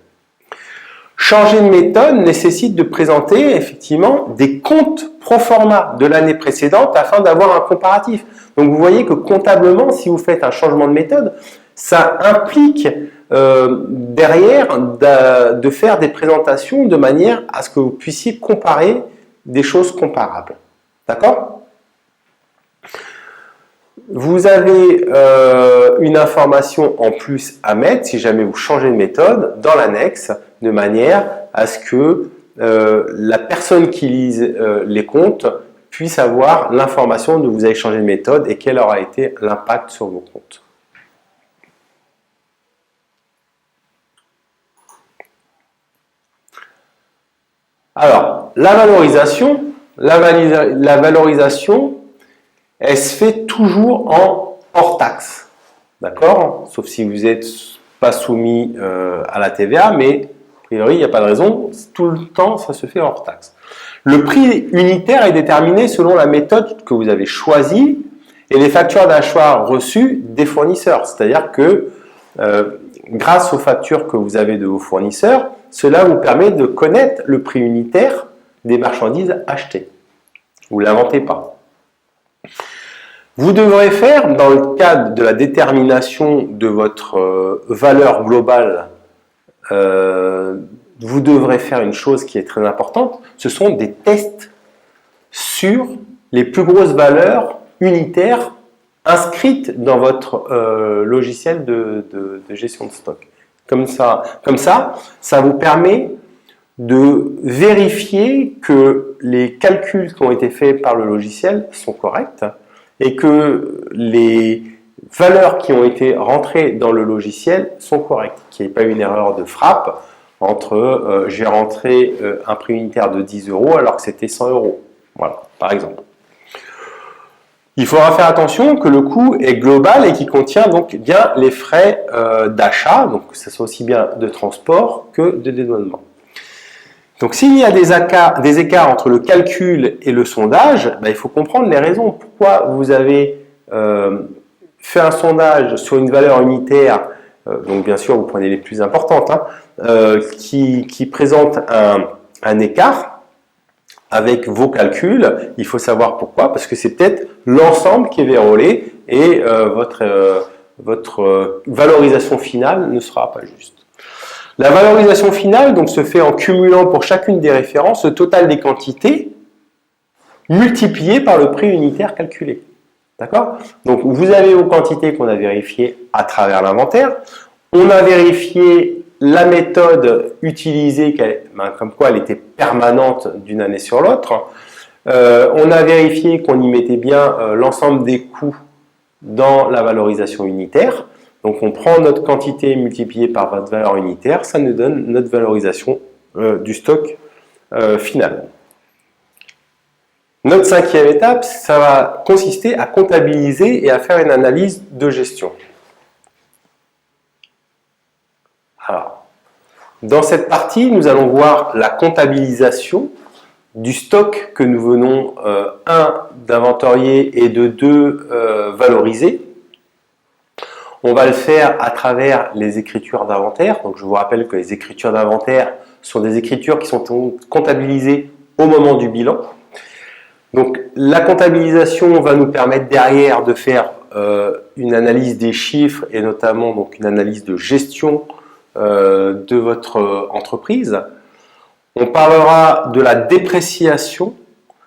Changer de méthode nécessite de présenter effectivement des comptes pro forma de l'année précédente afin d'avoir un comparatif. Donc vous voyez que comptablement, si vous faites un changement de méthode, ça implique derrière de faire des présentations de manière à ce que vous puissiez comparer des choses comparables. D'accord ? Vous avez une information en plus à mettre si jamais vous changez de méthode dans l'annexe, de manière à ce que la personne qui lise les comptes puisse avoir l'information de vous avez changé de méthode et quel aura été l'impact sur vos comptes. Alors, la valorisation, elle se fait toujours en hors taxe. D'accord? Sauf si vous n'êtes pas soumis à la TVA, mais a priori, il n'y a pas de raison. Tout le temps, ça se fait hors taxe. Le prix unitaire est déterminé selon la méthode que vous avez choisie et les factures d'achat reçues des fournisseurs. C'est-à-dire que grâce aux factures que vous avez de vos fournisseurs, cela vous permet de connaître le prix unitaire des marchandises achetées. Vous ne l'inventez pas. Vous devrez faire, dans le cadre de la détermination de votre valeur globale, vous devrez faire une chose qui est très importante, ce sont des tests sur les plus grosses valeurs unitaires inscrites dans votre logiciel de gestion de stock. Comme ça, ça vous permet de vérifier que les calculs qui ont été faits par le logiciel sont corrects et que les valeurs qui ont été rentrées dans le logiciel sont correctes, qu'il n'y ait pas une erreur de frappe entre j'ai rentré un prix unitaire de 10 € alors que c'était 100 €. Voilà, par exemple. Il faudra faire attention que le coût est global et qu'il contient donc bien les frais d'achat, donc que ce soit aussi bien de transport que de dédouanement. Donc s'il y a des écarts entre le calcul et le sondage, il faut comprendre les raisons. Pourquoi vous avez fait un sondage sur une valeur unitaire, donc bien sûr vous prenez les plus importantes, qui présente un écart avec vos calculs. Il faut savoir pourquoi, parce que c'est peut-être l'ensemble qui est vérolé et votre valorisation finale ne sera pas juste. La valorisation finale donc, se fait en cumulant pour chacune des références le total des quantités multiplié par le prix unitaire calculé. D'accord? Donc vous avez vos quantités qu'on a vérifiées à travers l'inventaire. On a vérifié la méthode utilisée, comme quoi elle était permanente d'une année sur l'autre. On a vérifié qu'on y mettait bien l'ensemble des coûts dans la valorisation unitaire. Donc on prend notre quantité multipliée par votre valeur unitaire, ça nous donne notre valorisation du stock final. Notre cinquième étape, ça va consister à comptabiliser et à faire une analyse de gestion. Alors, dans cette partie, nous allons voir la comptabilisation du stock que nous venons, d'inventorier et de valoriser. On va le faire à travers les écritures d'inventaire. Donc, je vous rappelle que les écritures d'inventaire sont des écritures qui sont comptabilisées au moment du bilan. Donc, la comptabilisation va nous permettre derrière de faire une analyse des chiffres et notamment donc, une analyse de gestion de votre entreprise. On parlera de la dépréciation.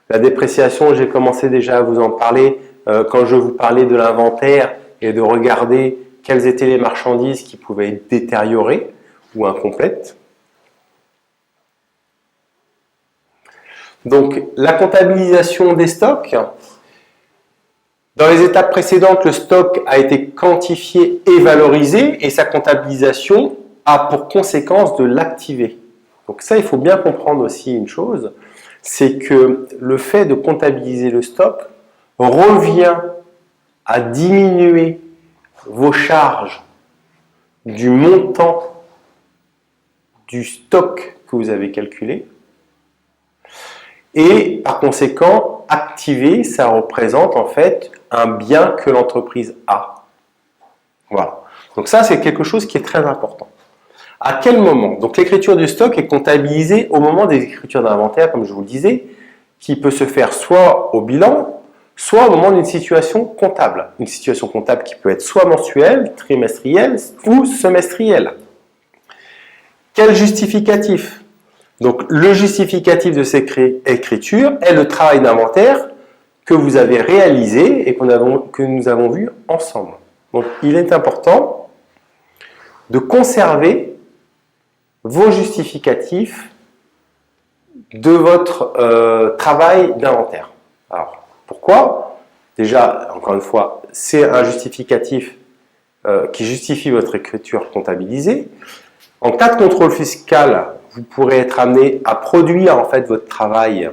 La dépréciation, j'ai commencé déjà à vous en parler quand je vous parlais de l'inventaire et de regarder quelles étaient les marchandises qui pouvaient être détériorées ou incomplètes. Donc, la comptabilisation des stocks. Dans les étapes précédentes, le stock a été quantifié et valorisé et sa comptabilisation a pour conséquence de l'activer. Donc ça, il faut bien comprendre aussi une chose, c'est que le fait de comptabiliser le stock revient à diminuer vos charges du montant du stock que vous avez calculé. Et par conséquent, activer, ça représente en fait un bien que l'entreprise a. Voilà. Donc ça, c'est quelque chose qui est très important. À quel moment? Donc l'écriture du stock est comptabilisée au moment des écritures d'inventaire, comme je vous le disais, qui peut se faire soit au bilan, soit au moment d'une situation comptable. Une situation comptable qui peut être soit mensuelle, trimestrielle ou semestrielle. Quel justificatif? Donc le justificatif de cette écriture est le travail d'inventaire que vous avez réalisé et que nous avons vu ensemble. Donc il est important de conserver vos justificatifs de votre travail d'inventaire. Alors, pourquoi? Déjà, encore une fois, c'est un justificatif qui justifie votre écriture comptabilisée. En cas de contrôle fiscal, vous pourrez être amené à produire en fait votre travail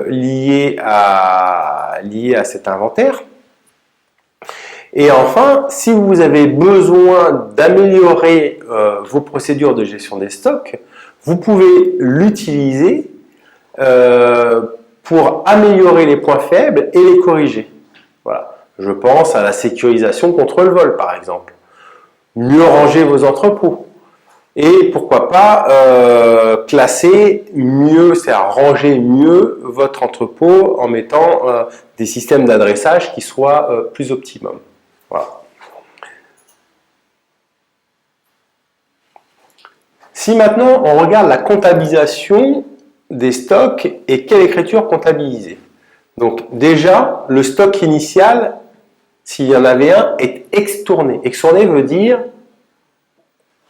lié à cet inventaire. Et enfin, si vous avez besoin d'améliorer vos procédures de gestion des stocks, vous pouvez l'utiliser pour améliorer les points faibles et les corriger. Voilà. Je pense à la sécurisation contre le vol, par exemple. Mieux ranger vos entrepôts. Et pourquoi pas classer mieux, c'est-à-dire ranger mieux votre entrepôt en mettant des systèmes d'adressage qui soient plus optimum. Voilà. Si maintenant on regarde la comptabilisation des stocks et quelle écriture comptabiliser. Donc déjà, le stock initial, s'il y en avait un, est extourné. Extourné veut dire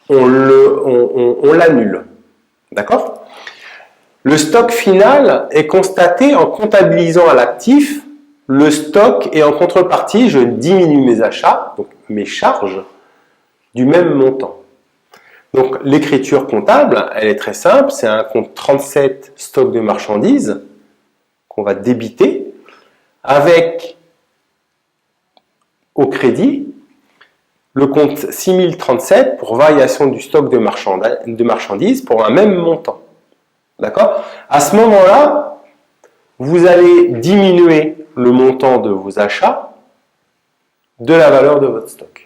on l'annule. D'accord? Le stock final est constaté en comptabilisant à l'actif le stock et en contrepartie, je diminue mes achats, donc mes charges, du même montant. Donc l'écriture comptable, elle est très simple, c'est un compte 37 stock de marchandises qu'on va débiter avec au crédit le compte 6037 pour variation du stock de marchandises pour un même montant. D'accord? À ce moment-là, vous allez diminuer le montant de vos achats de la valeur de votre stock.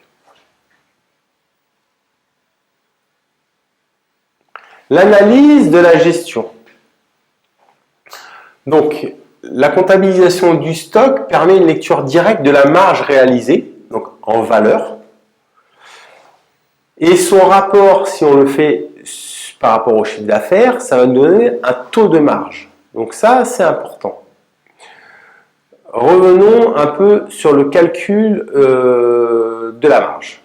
L'analyse de la gestion. Donc, la comptabilisation du stock permet une lecture directe de la marge réalisée, donc en valeur, et son rapport, si on le fait par rapport au chiffre d'affaires, ça va nous donner un taux de marge. Donc ça, c'est important. Revenons un peu sur le calcul de la marge.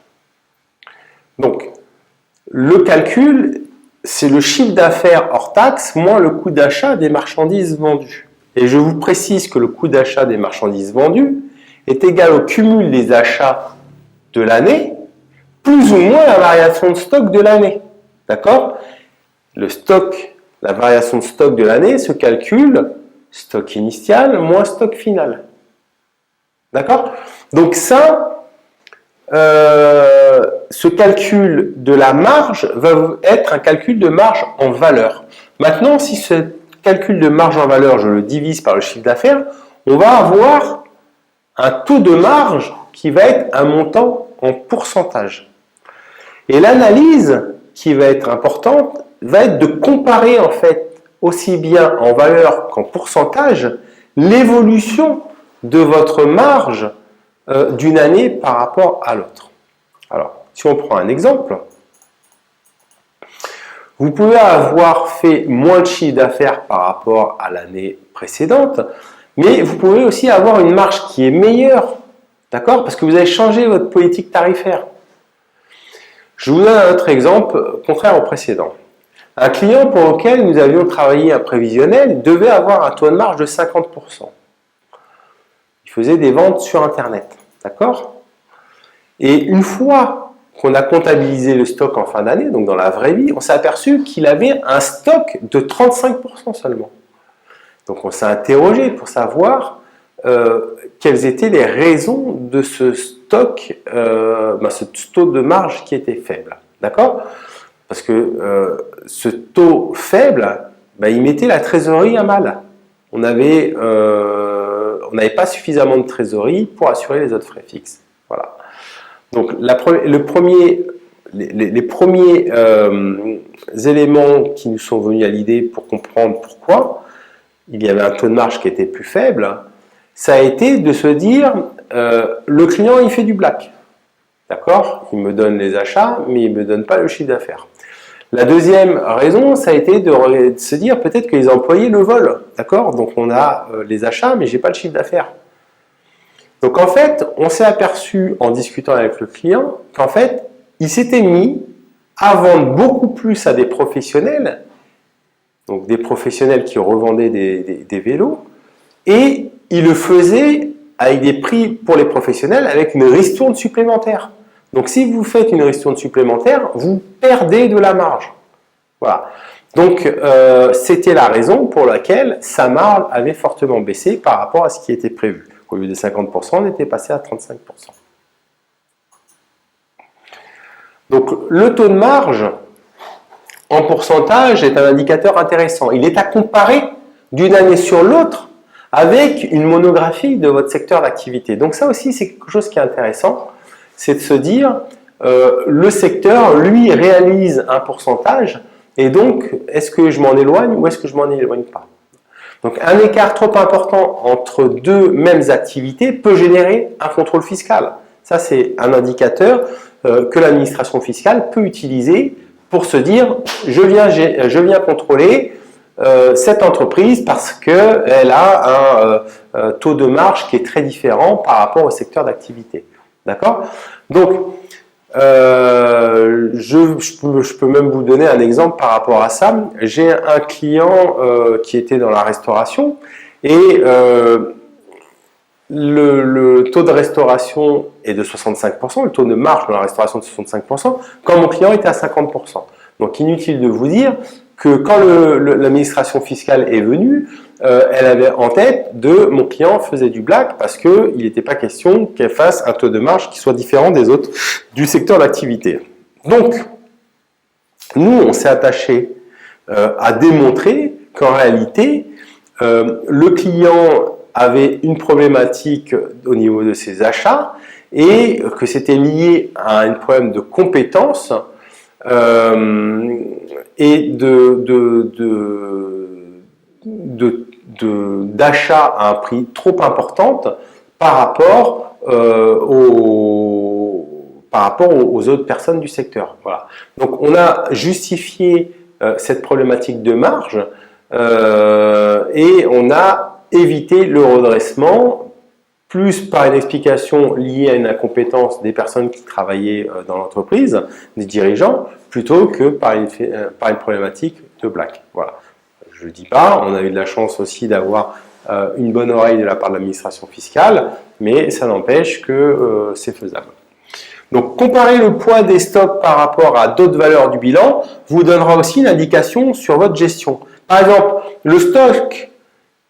Donc, le calcul, c'est le chiffre d'affaires hors taxe moins le coût d'achat des marchandises vendues. Et je vous précise que le coût d'achat des marchandises vendues est égal au cumul des achats de l'année, plus ou moins la variation de stock de l'année. D'accord? Le stock, la variation de stock de l'année se calcule stock initial moins stock final. D'accord? Donc ça, ce calcul de la marge va être un calcul de marge en valeur. Maintenant, si ce calcul de marge en valeur, je le divise par le chiffre d'affaires, on va avoir un taux de marge qui va être un montant en pourcentage. Et l'analyse qui va être importante va être de comparer en fait aussi bien en valeur qu'en pourcentage l'évolution de votre marge d'une année par rapport à l'autre. Alors, si on prend un exemple, vous pouvez avoir fait moins de chiffre d'affaires par rapport à l'année précédente, mais vous pouvez aussi avoir une marge qui est meilleure, d'accord? Parce que vous avez changé votre politique tarifaire. Je vous donne un autre exemple contraire au précédent. Un client pour lequel nous avions travaillé un prévisionnel devait avoir un taux de marge de 50%. Il faisait des ventes sur Internet, d'accord? Et une fois qu'on a comptabilisé le stock en fin d'année, donc dans la vraie vie, on s'est aperçu qu'il avait un stock de 35% seulement. Donc on s'est interrogé pour savoir quelles étaient les raisons de ce stock, ce taux de marge qui était faible, d'accord? Parce que ce taux faible, il mettait la trésorerie à mal. On n'avait pas suffisamment de trésorerie pour assurer les autres frais fixes. Voilà. Donc les premiers éléments qui nous sont venus à l'idée pour comprendre pourquoi il y avait un taux de marge qui était plus faible, ça a été de se dire le client il fait du black. D'accord? Il me donne les achats, mais il ne me donne pas le chiffre d'affaires. La deuxième raison, ça a été de se dire peut-être que les employés le volent. D'accord? Donc on a les achats, mais je n'ai pas le chiffre d'affaires. Donc en fait, on s'est aperçu en discutant avec le client qu'en fait, il s'était mis à vendre beaucoup plus à des professionnels, donc des professionnels qui revendaient des vélos, et il le faisait avec des prix pour les professionnels avec une ristourne supplémentaire. Donc si vous faites une ristourne supplémentaire, vous perdez de la marge. Voilà. Donc c'était la raison pour laquelle sa marge avait fortement baissé par rapport à ce qui était prévu. Au lieu de 50%, on était passé à 35%. Donc le taux de marge en pourcentage est un indicateur intéressant. Il est à comparer d'une année sur l'autre avec une monographie de votre secteur d'activité. Donc ça aussi, c'est quelque chose qui est intéressant, c'est de se dire, le secteur, lui, réalise un pourcentage, et donc, est-ce que je m'en éloigne ou est-ce que je m'en éloigne pas? Donc un écart trop important entre deux mêmes activités peut générer un contrôle fiscal. Ça, c'est un indicateur que l'administration fiscale peut utiliser pour se dire, je viens contrôler cette entreprise parce qu'elle a un taux de marge qui est très différent par rapport au secteur d'activité. D'accord? Donc, je peux même vous donner un exemple par rapport à ça. J'ai un client qui était dans la restauration et le taux de restauration est de 65%, le taux de marge dans la restauration est de 65%, quand mon client était à 50%. Donc inutile de vous dire que quand l'administration fiscale est venue, elle avait en tête de mon client faisait du black parce qu'il n'était pas question qu'elle fasse un taux de marge qui soit différent des autres du secteur d'activité. Donc, nous, on s'est attaché à démontrer qu'en réalité, le client avait une problématique au niveau de ses achats et que c'était lié à un problème de compétence et d'achat à un prix trop important par rapport aux autres personnes du secteur. Voilà. Donc on a justifié cette problématique de marge et on a évité le redressement plus par une explication liée à une incompétence des personnes qui travaillaient dans l'entreprise, des dirigeants, plutôt que par une problématique de black. Voilà. Je ne dis pas, on a eu de la chance aussi d'avoir une bonne oreille de la part de l'administration fiscale, mais ça n'empêche que c'est faisable. Donc, comparer le poids des stocks par rapport à d'autres valeurs du bilan vous donnera aussi une indication sur votre gestion. Par exemple, le stock,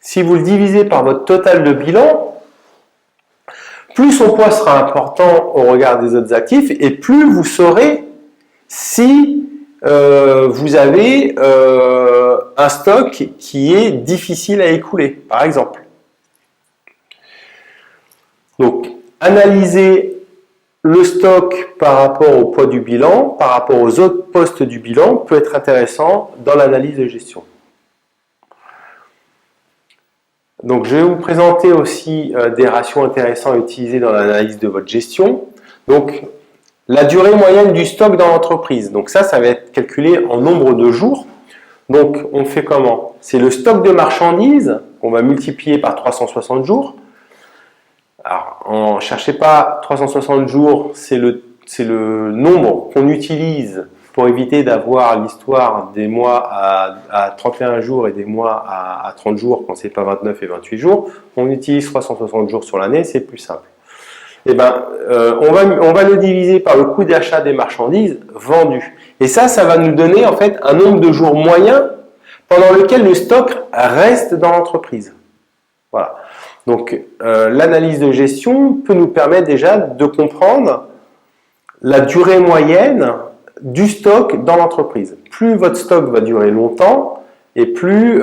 si vous le divisez par votre total de bilan, plus son poids sera important au regard des autres actifs et plus vous saurez si vous avez un stock qui est difficile à écouler, par exemple. Donc, analyser le stock par rapport au poids du bilan, par rapport aux autres postes du bilan, peut être intéressant dans l'analyse de gestion. Donc, je vais vous présenter aussi des ratios intéressants à utiliser dans l'analyse de votre gestion. Donc, la durée moyenne du stock dans l'entreprise. Donc ça va être calculé en nombre de jours. Donc, on fait comment? C'est le stock de marchandises qu'on va multiplier par 360 jours. Alors, ne cherchez pas 360 jours, c'est le nombre qu'on utilise pour éviter d'avoir l'histoire des mois à 31 jours et des mois à 30 jours quand c'est pas 29 et 28 jours. On utilise 360 jours sur l'année, c'est plus simple. Eh ben, on va le diviser par le coût d'achat des marchandises vendues. Et ça va nous donner en fait un nombre de jours moyen pendant lequel le stock reste dans l'entreprise. Voilà. Donc, l'analyse de gestion peut nous permettre déjà de comprendre la durée moyenne du stock dans l'entreprise. Plus votre stock va durer longtemps et plus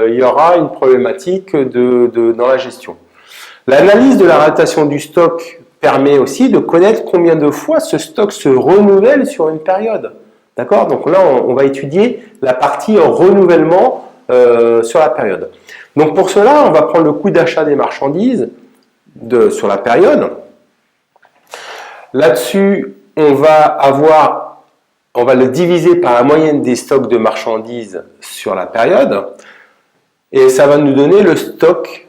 il y aura une problématique dans la gestion. L'analyse de la rotation du stock permet aussi de connaître combien de fois ce stock se renouvelle sur une période. D'accord? Donc là, on va étudier la partie renouvellement sur la période. Donc pour cela, on va prendre le coût d'achat des marchandises sur la période. Là-dessus, on va le diviser par la moyenne des stocks de marchandises sur la période. Et ça va nous donner le stock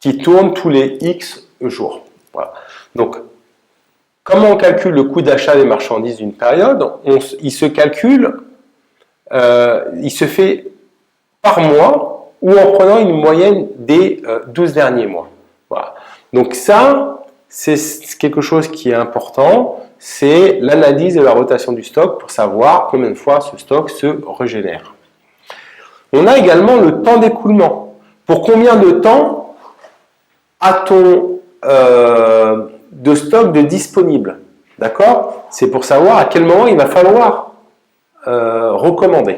qui tourne tous les X jours. Voilà. Donc, comment on calcule le coût d'achat des marchandises d'une période? Il se fait par mois ou en prenant une moyenne des 12 derniers mois. Voilà. Donc ça, c'est quelque chose qui est important, c'est l'analyse de la rotation du stock pour savoir combien de fois ce stock se régénère. On a également le temps d'écoulement. Pour combien de temps a-t-on de stock de disponible? D'accord? C'est pour savoir à quel moment il va falloir recommander.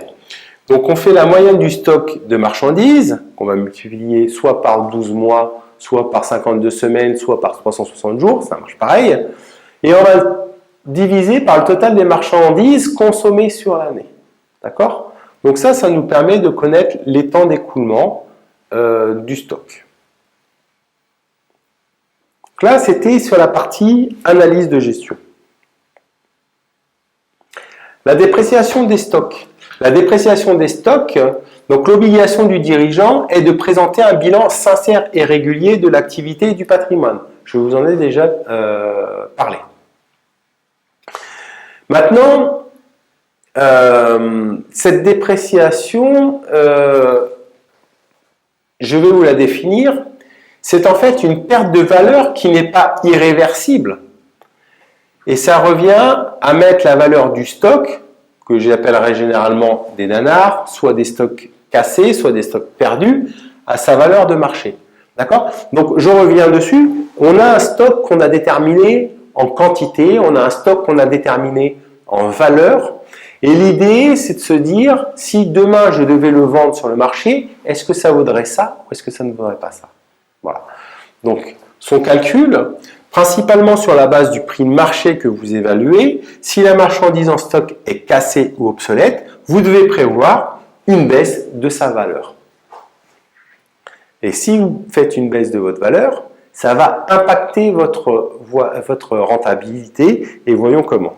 Donc on fait la moyenne du stock de marchandises, qu'on va multiplier soit par 12 mois, soit par 52 semaines, soit par 360 jours, ça marche pareil. Et on va diviser par le total des marchandises consommées sur l'année. D'accord? Donc ça nous permet de connaître les temps d'écoulement du stock. Donc là, c'était sur la partie analyse de gestion. La dépréciation des stocks. La dépréciation des stocks, donc l'obligation du dirigeant est de présenter un bilan sincère et régulier de l'activité et du patrimoine. Je vous en ai déjà parlé. Maintenant, cette dépréciation, je vais vous la définir, c'est en fait une perte de valeur qui n'est pas irréversible. Et ça revient à mettre la valeur du stock que j'appellerais généralement des nanars, soit des stocks cassés, soit des stocks perdus, à sa valeur de marché. D'accord? Donc, je reviens dessus. On a un stock qu'on a déterminé en quantité, on a un stock qu'on a déterminé en valeur. Et l'idée, c'est de se dire, si demain je devais le vendre sur le marché, est-ce que ça vaudrait ça ou est-ce que ça ne vaudrait pas ça? Voilà. Donc, son calcul, principalement sur la base du prix de marché que vous évaluez, si la marchandise en stock est cassée ou obsolète, vous devez prévoir une baisse de sa valeur. Et si vous faites une baisse de votre valeur, ça va impacter votre rentabilité et voyons comment.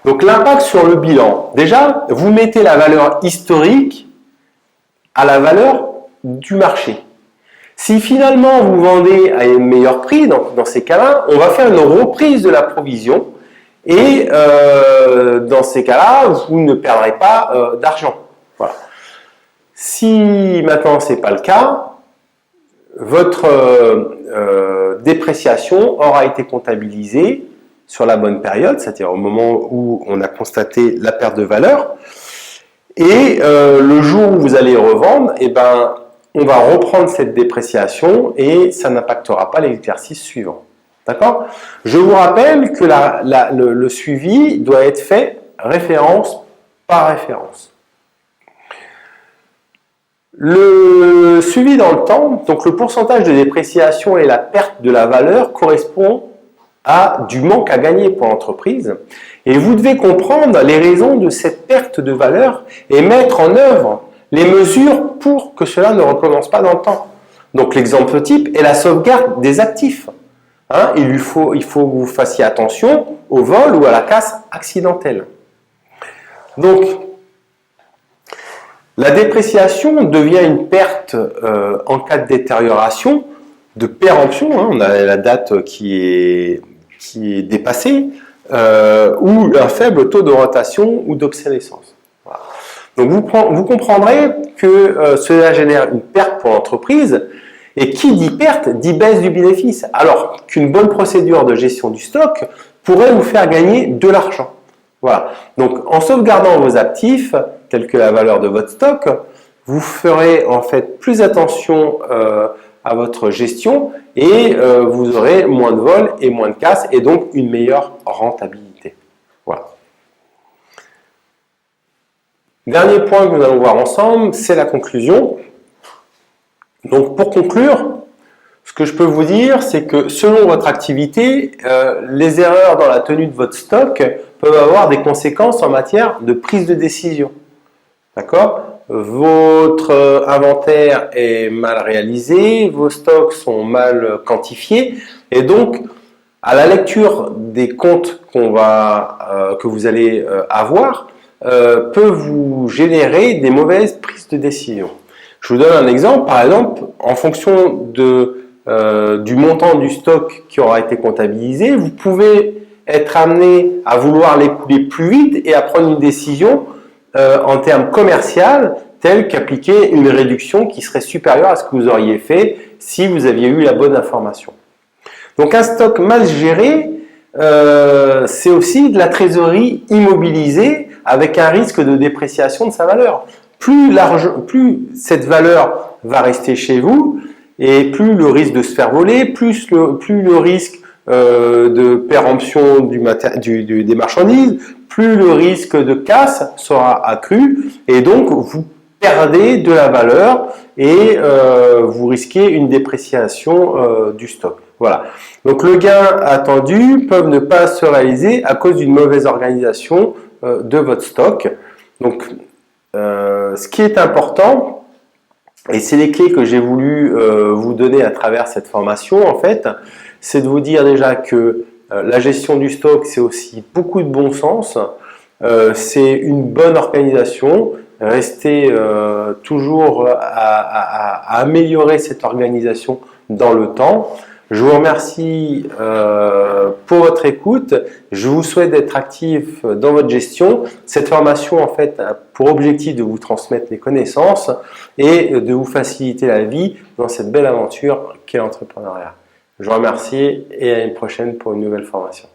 Donc l'impact sur le bilan, déjà, vous mettez la valeur historique à la valeur du marché. Si finalement vous vendez à un meilleur prix, dans ces cas-là, on va faire une reprise de la provision et dans ces cas-là, vous ne perdrez pas d'argent. Voilà. Si maintenant ce n'est pas le cas, votre dépréciation aura été comptabilisée sur la bonne période, c'est-à-dire au moment où on a constaté la perte de valeur, et le jour où vous allez revendre, eh ben, on va reprendre cette dépréciation et ça n'impactera pas l'exercice suivant. D'accord? Je vous rappelle que le suivi doit être fait référence par référence. Le suivi dans le temps, donc le pourcentage de dépréciation et la perte de la valeur correspond à du manque à gagner pour l'entreprise. Et vous devez comprendre les raisons de cette perte de valeur et mettre en œuvre les mesures pour que cela ne recommence pas dans le temps. Donc l'exemple type est la sauvegarde des actifs. Hein, il faut que vous fassiez attention au vol ou à la casse accidentelle. Donc, la dépréciation devient une perte en cas de détérioration, de péremption, hein, on a la date qui est dépassée, ou un faible taux de rotation ou d'obsolescence. Voilà. Donc vous comprendrez que cela génère une perte pour l'entreprise, et qui dit perte dit baisse du bénéfice, alors qu'une bonne procédure de gestion du stock pourrait vous faire gagner de l'argent. Voilà. Donc en sauvegardant vos actifs, tels que la valeur de votre stock, vous ferez en fait plus attention à votre gestion et vous aurez moins de vols et moins de casses et donc une meilleure rentabilité. Voilà. Dernier point que nous allons voir ensemble, c'est la conclusion. Donc pour conclure, ce que je peux vous dire, c'est que selon votre activité, les erreurs dans la tenue de votre stock peuvent avoir des conséquences en matière de prise de décision. D'accord? Votre inventaire est mal réalisé, vos stocks sont mal quantifiés et donc à la lecture des comptes que vous allez avoir peut vous générer des mauvaises prises de décision. Je vous donne un exemple, par exemple, en fonction du montant du stock qui aura été comptabilisé, vous pouvez être amené à vouloir l'écouler plus vite et à prendre une décision en termes commercial, tel qu'appliquer une réduction qui serait supérieure à ce que vous auriez fait si vous aviez eu la bonne information. Donc un stock mal géré, c'est aussi de la trésorerie immobilisée avec un risque de dépréciation de sa valeur. Plus cette valeur va rester chez vous et plus le risque de se faire voler, plus le risque de péremption des marchandises, plus le risque de casse sera accru et donc vous perdez de la valeur et vous risquez une dépréciation du stock. Voilà. Donc le gain attendu peut ne pas se réaliser à cause d'une mauvaise organisation de votre stock. Donc ce qui est important, et c'est les clés que j'ai voulu vous donner à travers cette formation en fait, c'est de vous dire déjà que la gestion du stock c'est aussi beaucoup de bon sens, c'est une bonne organisation, restez toujours à améliorer cette organisation dans le temps. Je vous remercie pour votre écoute. Je vous souhaite d'être actif dans votre gestion. Cette formation, en fait, a pour objectif de vous transmettre les connaissances et de vous faciliter la vie dans cette belle aventure qu'est l'entrepreneuriat. Je vous remercie et à une prochaine pour une nouvelle formation.